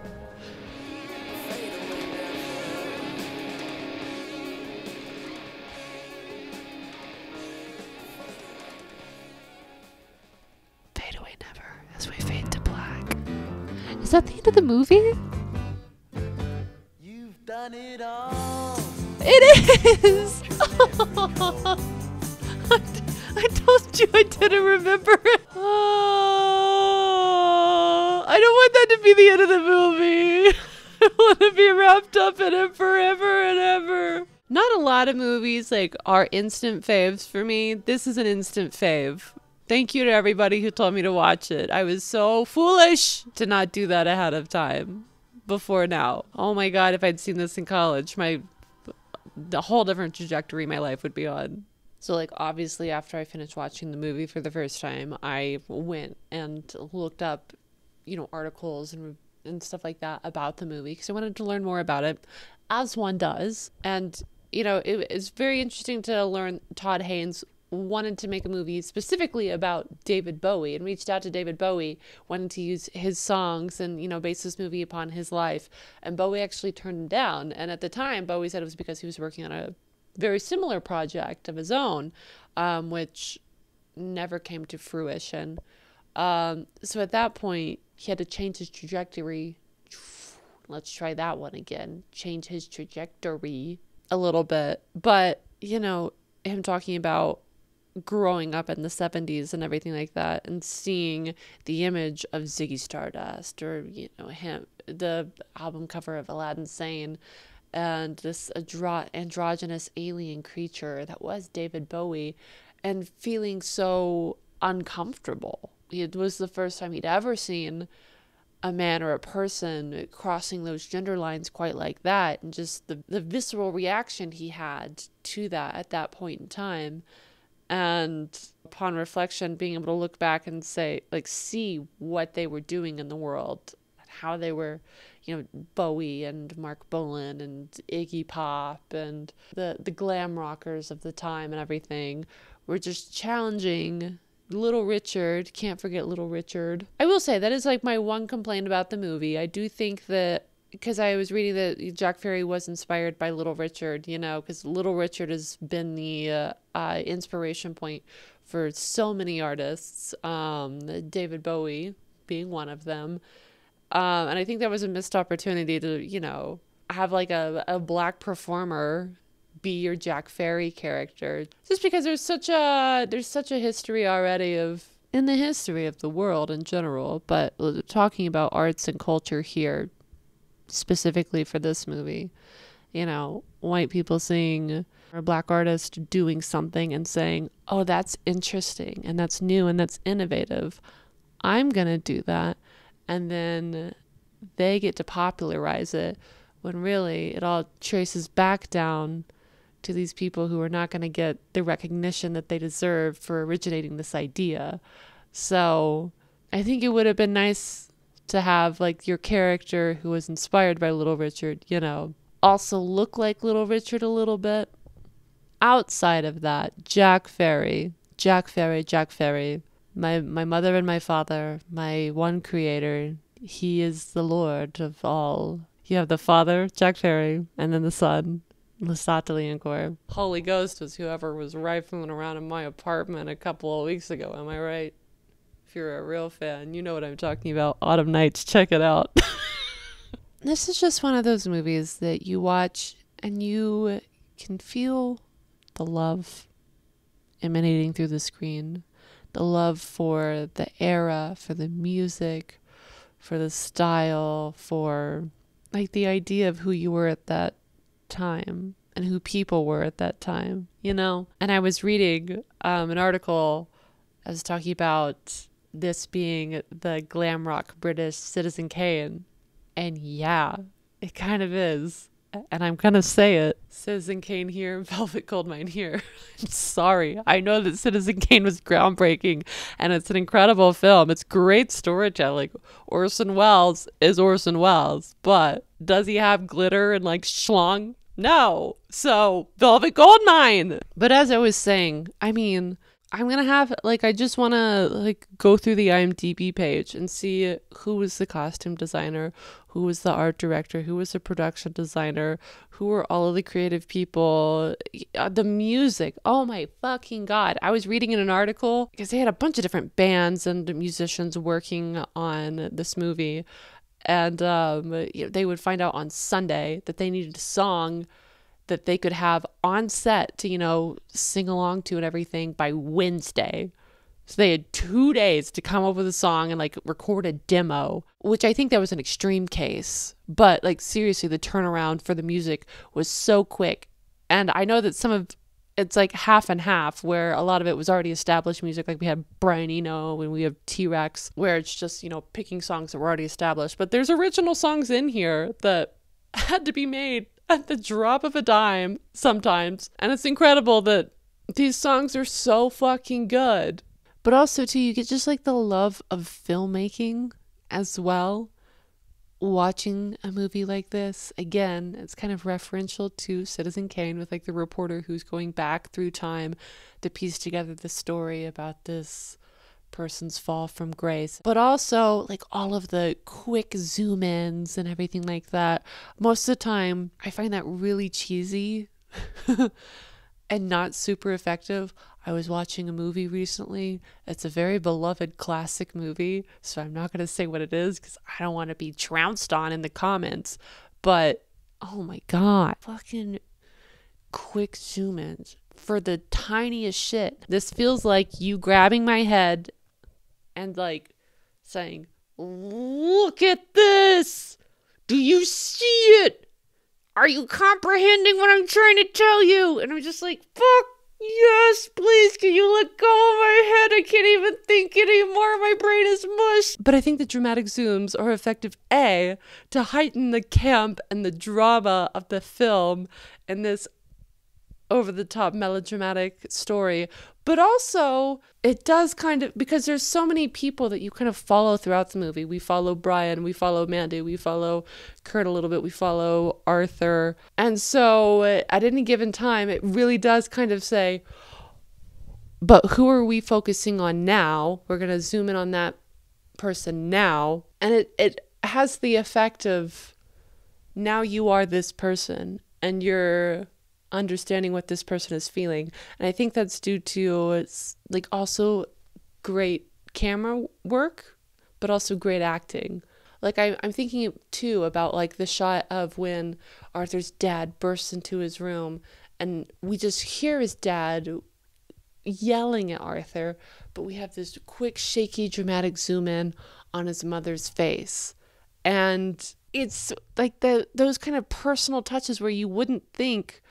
Fade away never as we fade to black. Is that the end of the movie? You've done it all. It is! I told you I didn't remember. Oh, I don't want that to be the end of the movie. I want to be wrapped up in it forever and ever. Not a lot of movies are instant faves for me. This is an instant fave. Thank you to everybody who told me to watch it. I was so foolish to not do that ahead of time before now. Oh my God, if I'd seen this in college, the whole different trajectory my life would be on. So obviously after I finished watching the movie for the first time, I went and looked up, articles and stuff like that about the movie because I wanted to learn more about it, as one does. And, it's very interesting to learn Todd Haynes wanted to make a movie specifically about David Bowie and reached out to David Bowie, wanting to use his songs and, base this movie upon his life. And Bowie actually turned him down. And at the time, Bowie said it was because he was working on a very similar project of his own, which never came to fruition. So at that point, he had to change his trajectory. Let's try that one again. Change his trajectory a little bit. But, him talking about growing up in the 70s and everything like that and seeing the image of Ziggy Stardust or, him, the album cover of Aladdin Sane, and this androgynous alien creature that was David Bowie, and feeling so uncomfortable. It was the first time he'd ever seen a man or a person crossing those gender lines quite like that, and just the visceral reaction he had to that at that point in time. And upon reflection, being able to look back and say, see what they were doing in the world, how they were, Bowie and Mark Bolan and Iggy Pop and the glam rockers of the time and everything were just challenging Little Richard. Can't forget Little Richard. I will say that is my one complaint about the movie. I do think that, because I was reading that Jack Ferry was inspired by Little Richard, because Little Richard has been the inspiration point for so many artists, David Bowie being one of them. And I think that was a missed opportunity to, have a black performer be your Jack Ferry character. Just because there's such a history already in the history of the world in general, but talking about arts and culture here, specifically for this movie, white people seeing a black artist doing something and saying, oh, that's interesting and that's new and that's innovative. I'm going to do that. And then they get to popularize it when really it all traces back down to these people who are not going to get the recognition that they deserve for originating this idea. So I think it would have been nice to have your character who was inspired by Little Richard, also look like Little Richard a little bit. Outside of that, Jack Ferry, my mother and my father, my one creator, he is the Lord of all. You have the Father, Jack Ferry, and then the Son, Lestat Liancourt. Holy Ghost was whoever was rifling around in my apartment a couple of weeks ago, am I right? If you're a real fan, you know what I'm talking about. Autumn Nights, check it out. This is just one of those movies that you watch and you can feel the love emanating through the screen. The love for the era, for the music, for the style, for the idea of who you were at that time and who people were at that time, And I was reading an article I was talking about this being the glam rock British Citizen Kane. And yeah, it kind of is. And I'm going to say it. Citizen Kane here, Velvet Goldmine here. I'm sorry. I know that Citizen Kane was groundbreaking and it's an incredible film. It's great storytelling. Orson Welles is Orson Welles. But does he have glitter and like schlong? No. So, Velvet Goldmine. But as I was saying, I mean, I'm going to have, like, I just want to, like, go through the IMDb page and see who was the costume designer, who was the art director, who was the production designer, who were all of the creative people, the music. Oh my fucking God. I was reading in an article because they had a bunch of different bands and musicians working on this movie. And they would find out on Sunday that they needed a song that they could have on set to, you know, sing along to and everything by Wednesday. So they had 2 days to come up with a song and like record a demo, which I think that was an extreme case. But like seriously, the turnaround for the music was so quick. And I know that some of it's like half and half, where a lot of it was already established music. Like we had Brian Eno and we have T-Rex, where it's just, you know, picking songs that were already established. But there's original songs in here that had to be made at the drop of a dime sometimes. And it's incredible that these songs are so fucking good. But also too, you get just like the love of filmmaking as well. Watching a movie like this, again, it's kind of referential to Citizen Kane, with like the reporter who's going back through time to piece together the story about this person's fall from grace, but also like all of the quick zoom ins and everything like that. Most of the time I find that really cheesy and not super effective. I was watching a movie recently. It's a very beloved classic movie, so I'm not going to say what it is because I don't want to be trounced on in the comments. But oh my God, fucking quick zoom ins for the tiniest shit. This feels like you grabbing my head and like saying, "Look at this. Do you see it? Are you comprehending what I'm trying to tell you?" And I'm just like, fuck yes, please. Can you let go of my head? I can't even think anymore. My brain is mush. But I think the dramatic zooms are effective, A, to heighten the camp and the drama of the film and this over-the-top melodramatic story, but also it does kind of, because there's so many people that you kind of follow throughout the movie. We follow Brian, we follow Mandy, we follow Curt a little bit, we follow Arthur, and so at any given time it really does kind of say, but who are we focusing on now? We're going to zoom in on that person now, and it has the effect of, now you are this person and you're understanding what this person is feeling. And I think that's due to, it's like also great camera work, but also great acting. Like I'm thinking too about like the shot of when Arthur's dad bursts into his room and we just hear his dad yelling at Arthur, but we have this quick shaky dramatic zoom in on his mother's face. And it's like those kind of personal touches where you wouldn't think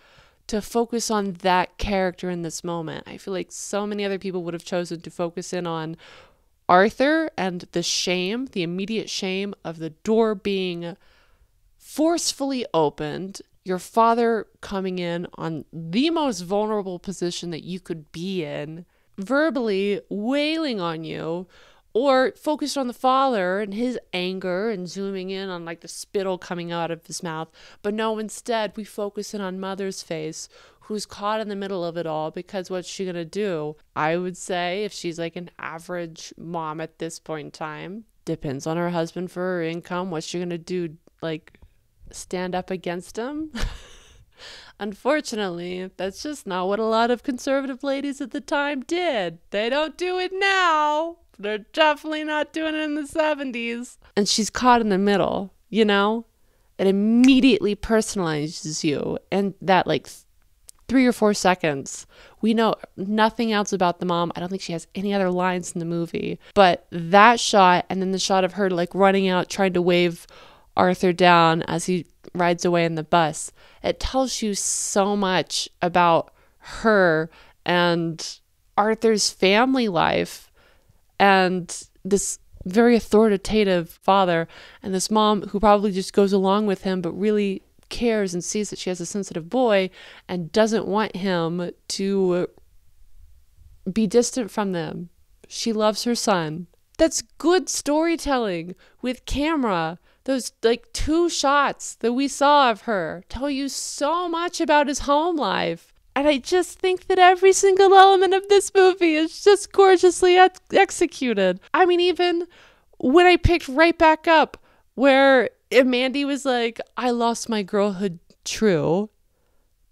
to focus on that character in this moment. I feel like so many other people would have chosen to focus in on Arthur and the shame, the immediate shame of the door being forcefully opened, your father coming in on the most vulnerable position that you could be in, verbally wailing on you, or focused on the father and his anger and zooming in on like the spittle coming out of his mouth. But no, instead we focus in on mother's face, who's caught in the middle of it all, because what's she gonna do? I would say if she's like an average mom at this point in time, depends on her husband for her income, what's she gonna do? Like stand up against him? Unfortunately, that's just not what a lot of conservative ladies at the time did. They don't do it now. They're definitely not doing it in the 70s. And she's caught in the middle, you know? It immediately personalizes you. And that like 3 or 4 seconds, we know nothing else about the mom. I don't think she has any other lines in the movie. But that shot, and then the shot of her like running out, trying to wave Arthur down as he rides away in the bus, it tells you so much about her and Arthur's family life and this very authoritative father and this mom who probably just goes along with him but really cares and sees that she has a sensitive boy and doesn't want him to be distant from them. She loves her son. That's good storytelling with camera. Those like 2 shots that we saw of her tell you so much about his home life. And I just think that every single element of this movie is just gorgeously executed. I mean, even when I picked right back up where Mandy was like, I lost my girlhood, true,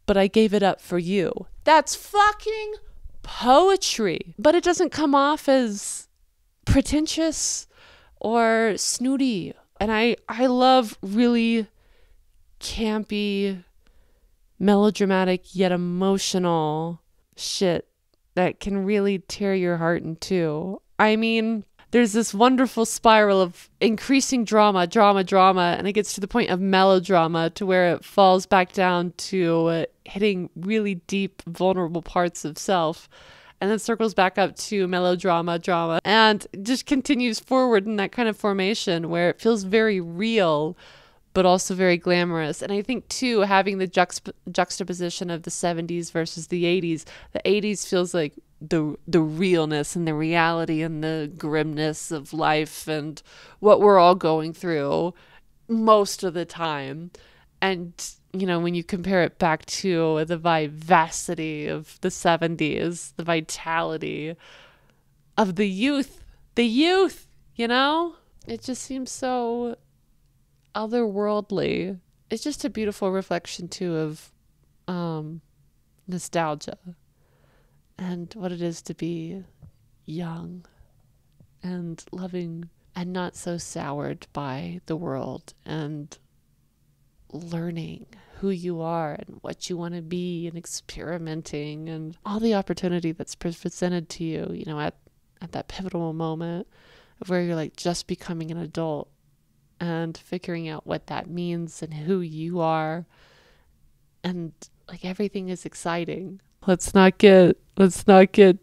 but I gave it up for you. That's fucking poetry. But it doesn't come off as pretentious or snooty. And I love really campy, melodramatic yet emotional shit that can really tear your heart in two. I mean, there's this wonderful spiral of increasing drama, and it gets to the point of melodrama to where it falls back down to hitting really deep, vulnerable parts of self, and then circles back up to melodrama, and just continues forward in that kind of formation where it feels very real, but also very glamorous. And I think, too, having the juxtaposition of the 70s versus the 80s, the 80s feels like the realness and the reality and the grimness of life and what we're all going through most of the time. And, you know, when you compare it back to the vivacity of the 70s, the vitality of the youth, you know, it just seems so otherworldly. It's just a beautiful reflection too of nostalgia and what it is to be young and loving and not so soured by the world, and learning who you are and what you want to be and experimenting and all the opportunity that's presented to you, you know, at that pivotal moment of where you're like just becoming an adult and figuring out what that means and who you are. And like everything is exciting. Let's not get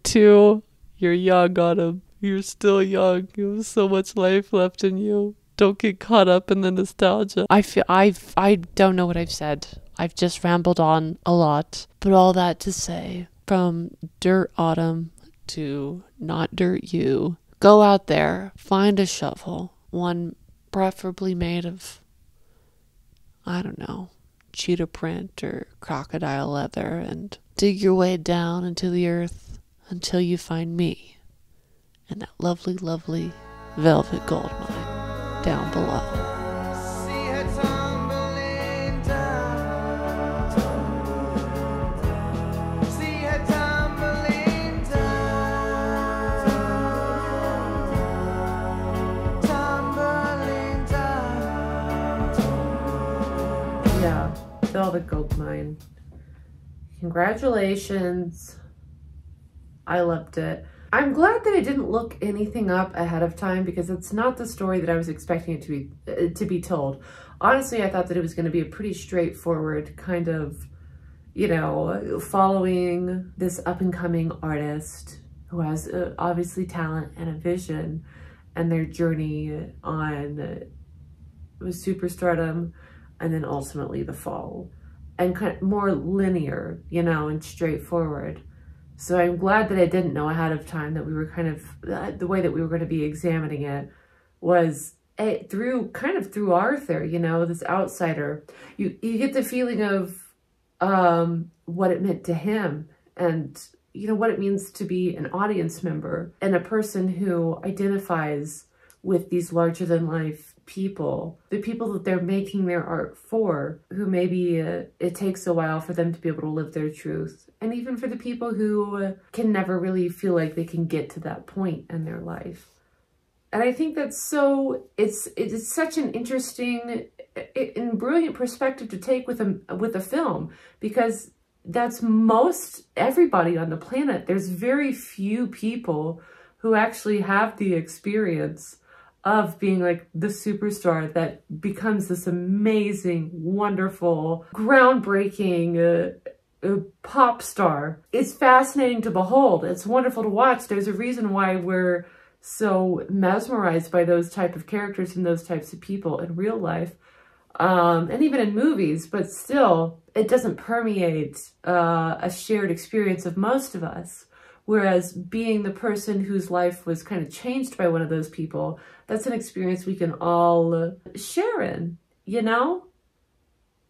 too, you're young, Autumn. You're still young. You have so much life left in you. Don't get caught up in the nostalgia. I don't know what I've said. I've just rambled on a lot. But all that to say, from Dirt Autumn to Not Dirt You, go out there, find a shovel, one preferably made of, I don't know, cheetah print or crocodile leather, and dig your way down into the earth until you find me and that lovely, lovely Velvet Goldmine down below. Yeah, Velvet Goldmine. Congratulations. I loved it. I'm glad that I didn't look anything up ahead of time, because it's not the story that I was expecting it to be told. Honestly, I thought that it was going to be a pretty straightforward kind of, you know, following this up-and-coming artist who has obviously talent and a vision, and their journey on superstardom, and then ultimately the fall, and kind of more linear, you know, and straightforward. So I'm glad that I didn't know ahead of time that we were kind of, the way that we were going to be examining it was through Arthur, you know, this outsider. You get the feeling of what it meant to him, and, you know, what it means to be an audience member and a person who identifies with these larger than life people, the people that they're making their art for, who maybe it takes a while for them to be able to live their truth. And even for the people who can never really feel like they can get to that point in their life. And I think that's so, it's such an interesting and brilliant perspective to take with a film, because that's most everybody on the planet. There's very few people who actually have the experience of being like the superstar that becomes this amazing, wonderful, groundbreaking pop star. It's fascinating to behold. It's wonderful to watch. There's a reason why we're so mesmerized by those type of characters and those types of people in real life, and even in movies, but still, it doesn't permeate a shared experience of most of us. Whereas being the person whose life was kind of changed by one of those people, that's an experience we can all share in, you know?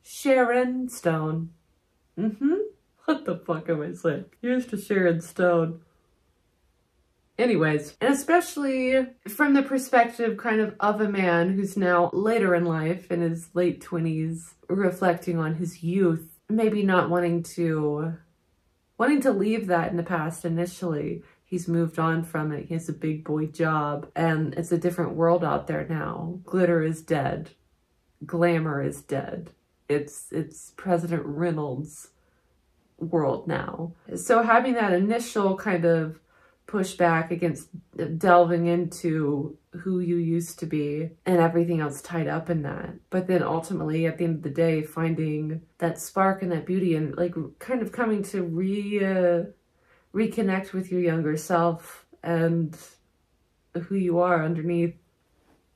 Sharon Stone. What the fuck am I saying? Here's to Sharon Stone. Anyways, and especially from the perspective kind of a man who's now later in life, in his late 20s, reflecting on his youth, maybe not wanting to leave that in the past initially. He's moved on from it. He has a big boy job, and it's a different world out there now. Glitter is dead. Glamour is dead. It's President Reynolds' world now. So having that initial kind of pushback against delving into who you used to be and everything else tied up in that. But then ultimately, at the end of the day, finding that spark and that beauty and like kind of coming to reconnect with your younger self and who you are underneath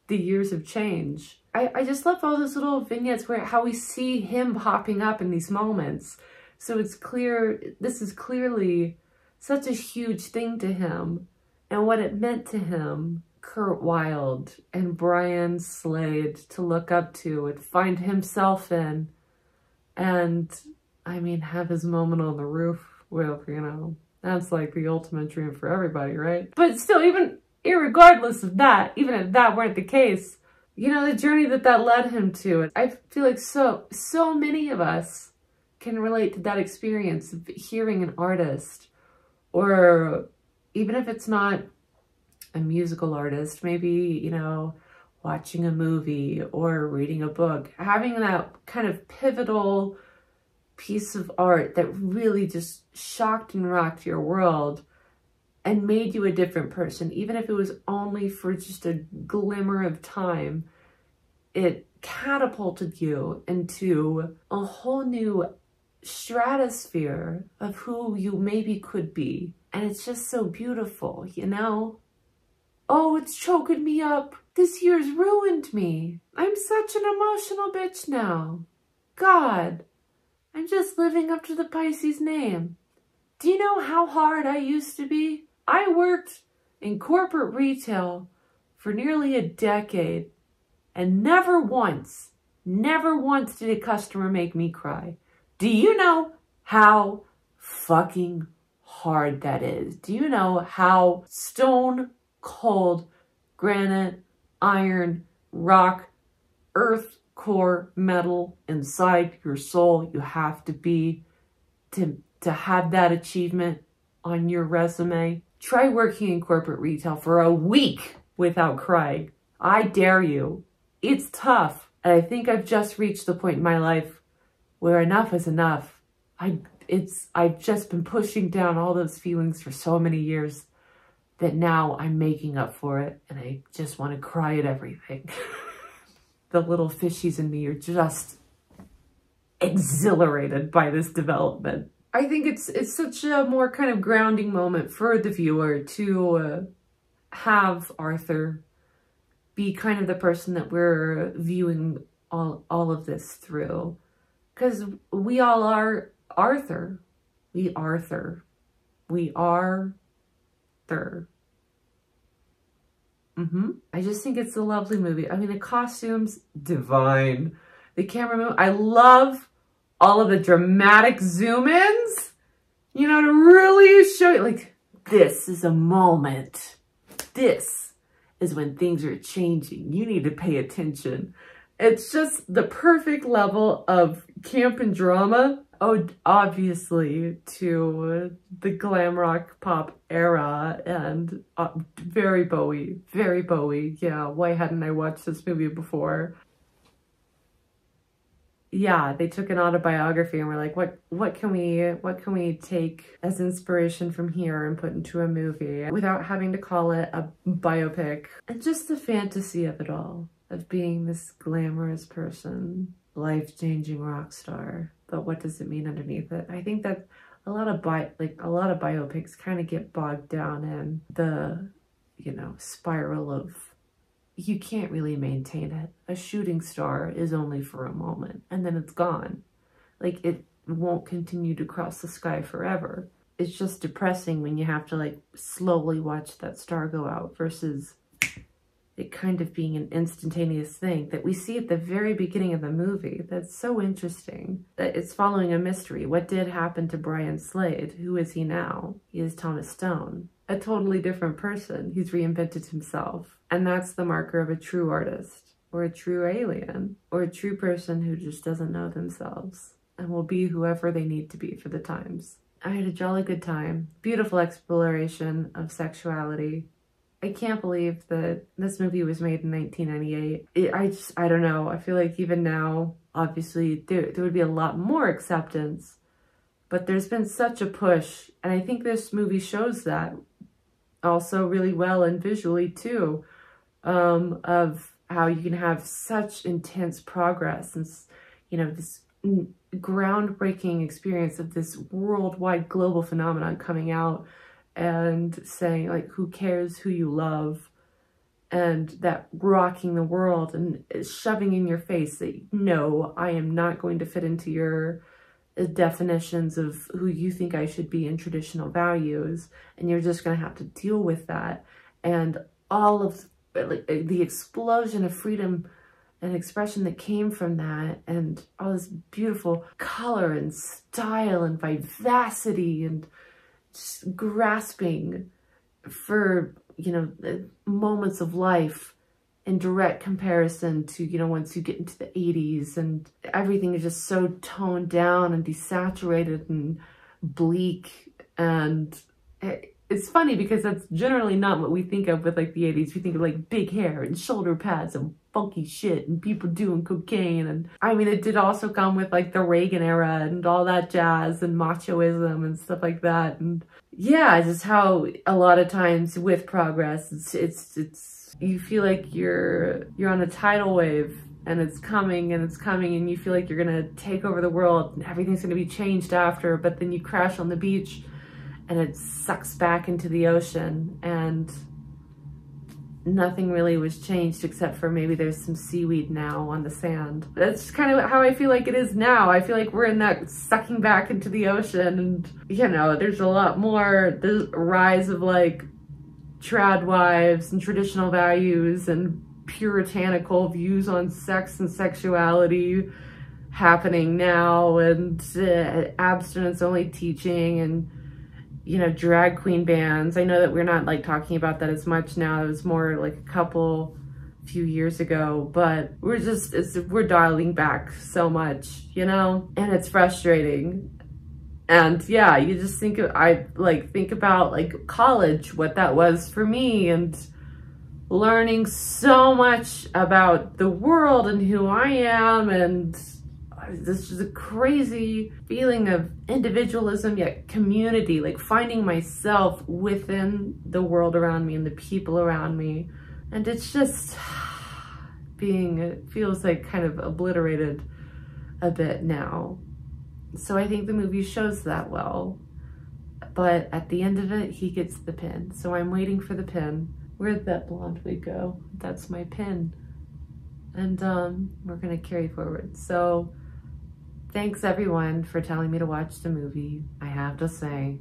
the years of change. I just love all those little vignettes where how we see him popping up in these moments. So it's clear, this is clearly such a huge thing to him and what it meant to him, Kurt Wilde and Brian Spade to look up to and find himself in. And I mean, have his moment on the roof. Well, you know, that's like the ultimate dream for everybody, right? But still, even irregardless of that, even if that weren't the case, you know, the journey that led him to, I feel like so many of us can relate to that experience of hearing an artist, or even if it's not a musical artist, maybe, you know, watching a movie or reading a book, having that kind of pivotal piece of art that really just shocked and rocked your world and made you a different person, even if it was only for just a glimmer of time. It catapulted you into a whole new stratosphere of who you maybe could be. And it's just so beautiful, you know? Oh, it's choking me up. This year's ruined me. I'm such an emotional bitch now. God, I'm just living up to the Pisces name. Do you know how hard I used to be? I worked in corporate retail for nearly a decade, and never once did a customer make me cry. Do you know how fucking hard that is? Do you know how stone cold, granite, iron, rock, earth core metal inside your soul you have to be to have that achievement on your resume? Try working in corporate retail for a week without crying. I dare you. It's tough. And I think I've just reached the point in my life where enough is enough. I've just been pushing down all those feelings for so many years that now I'm making up for it, and I just want to cry at everything. The little fishies in me are just exhilarated by this development. I think it's such a more kind of grounding moment for the viewer to have Arthur be kind of the person that we're viewing all of this through. Because we all are Arthur. We Arthur. I just think it's a lovely movie. I mean, the costumes, divine. The camera move, I love all of the dramatic zoom-ins, you know, to really show you, like, this is a moment. This is when things are changing. You need to pay attention. It's just the perfect level of camp and drama. Oh, obviously to the glam rock pop era, and very Bowie. Yeah, why hadn't I watched this movie before? Yeah, they took an autobiography and were like, what can we take as inspiration from here and put into a movie without having to call it a biopic? And just the fantasy of it all, of being this glamorous person, life-changing rock star. but what does it mean underneath it? I think that a lot of biopics kind of get bogged down in the, you know, spiral of you can't really maintain it. A shooting star is only for a moment and then it's gone. Like, it won't continue to cross the sky forever. It's just depressing when you have to like slowly watch that star go out versus it kind of being an instantaneous thing that we see at the very beginning of the movie. That's so interesting. That it's following a mystery. What did happen to Brian Spade? Who is he now? He is Thomas Stone, a totally different person. He's reinvented himself. And that's the marker of a true artist, or a true alien, or a true person who just doesn't know themselves and will be whoever they need to be for the times. I had a jolly good time. Beautiful exploration of sexuality. I can't believe that this movie was made in 1998. I don't know. I feel like even now, obviously, there would be a lot more acceptance, but there's been such a push, and I think this movie shows that also really well and visually too, of how you can have such intense progress and, you know, this groundbreaking experience of this worldwide global phenomenon coming out and saying, like, who cares who you love, and that rocking the world and shoving in your face that, no, I am not going to fit into your definitions of who you think I should be in traditional values, and you're just going to have to deal with that. And all of like the explosion of freedom and expression that came from that, and all this beautiful color and style and vivacity and just grasping for, you know, moments of life in direct comparison to, you know, once you get into the 80s and everything is just so toned down and desaturated and bleak. And it's funny because that's generally not what we think of with like the 80s. We think of like big hair and shoulder pads and funky shit and people doing cocaine. And I mean, it did also come with like the Reagan era and all that jazz and machoism and stuff like that. And yeah, just how a lot of times with progress, it's you feel like you're on a tidal wave and it's coming and it's coming and you feel like you're gonna take over the world and everything's gonna be changed after, but then you crash on the beach and it sucks back into the ocean and nothing really was changed except for maybe there's some seaweed now on the sand. That's kind of how I feel like it is now. I feel like we're in that sucking back into the ocean, and you know, there's a lot more, the rise of like trad wives and traditional values and puritanical views on sex and sexuality happening now, and abstinence only teaching, and you know, drag queen bands. I know that we're not like talking about that as much now. It was more like a few years ago, but we're dialing back so much, you know, and it's frustrating. And yeah, you just think about like college, what that was for me, and learning so much about the world and who I am, and this is a crazy feeling of individualism yet community, like finding myself within the world around me and the people around me. And it's just it feels like kind of obliterated a bit now. So I think the movie shows that well, but at the end of it, he gets the pin. So I'm waiting for the pin. Where'd that blonde wig go? That's my pin. And we're gonna carry forward. So thanks everyone for telling me to watch the movie. I have to say,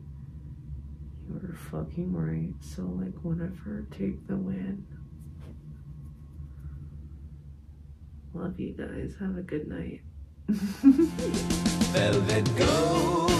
you were fucking right. So like, whenever take the win. Love you guys. Have a good night. Velvet Goldmine.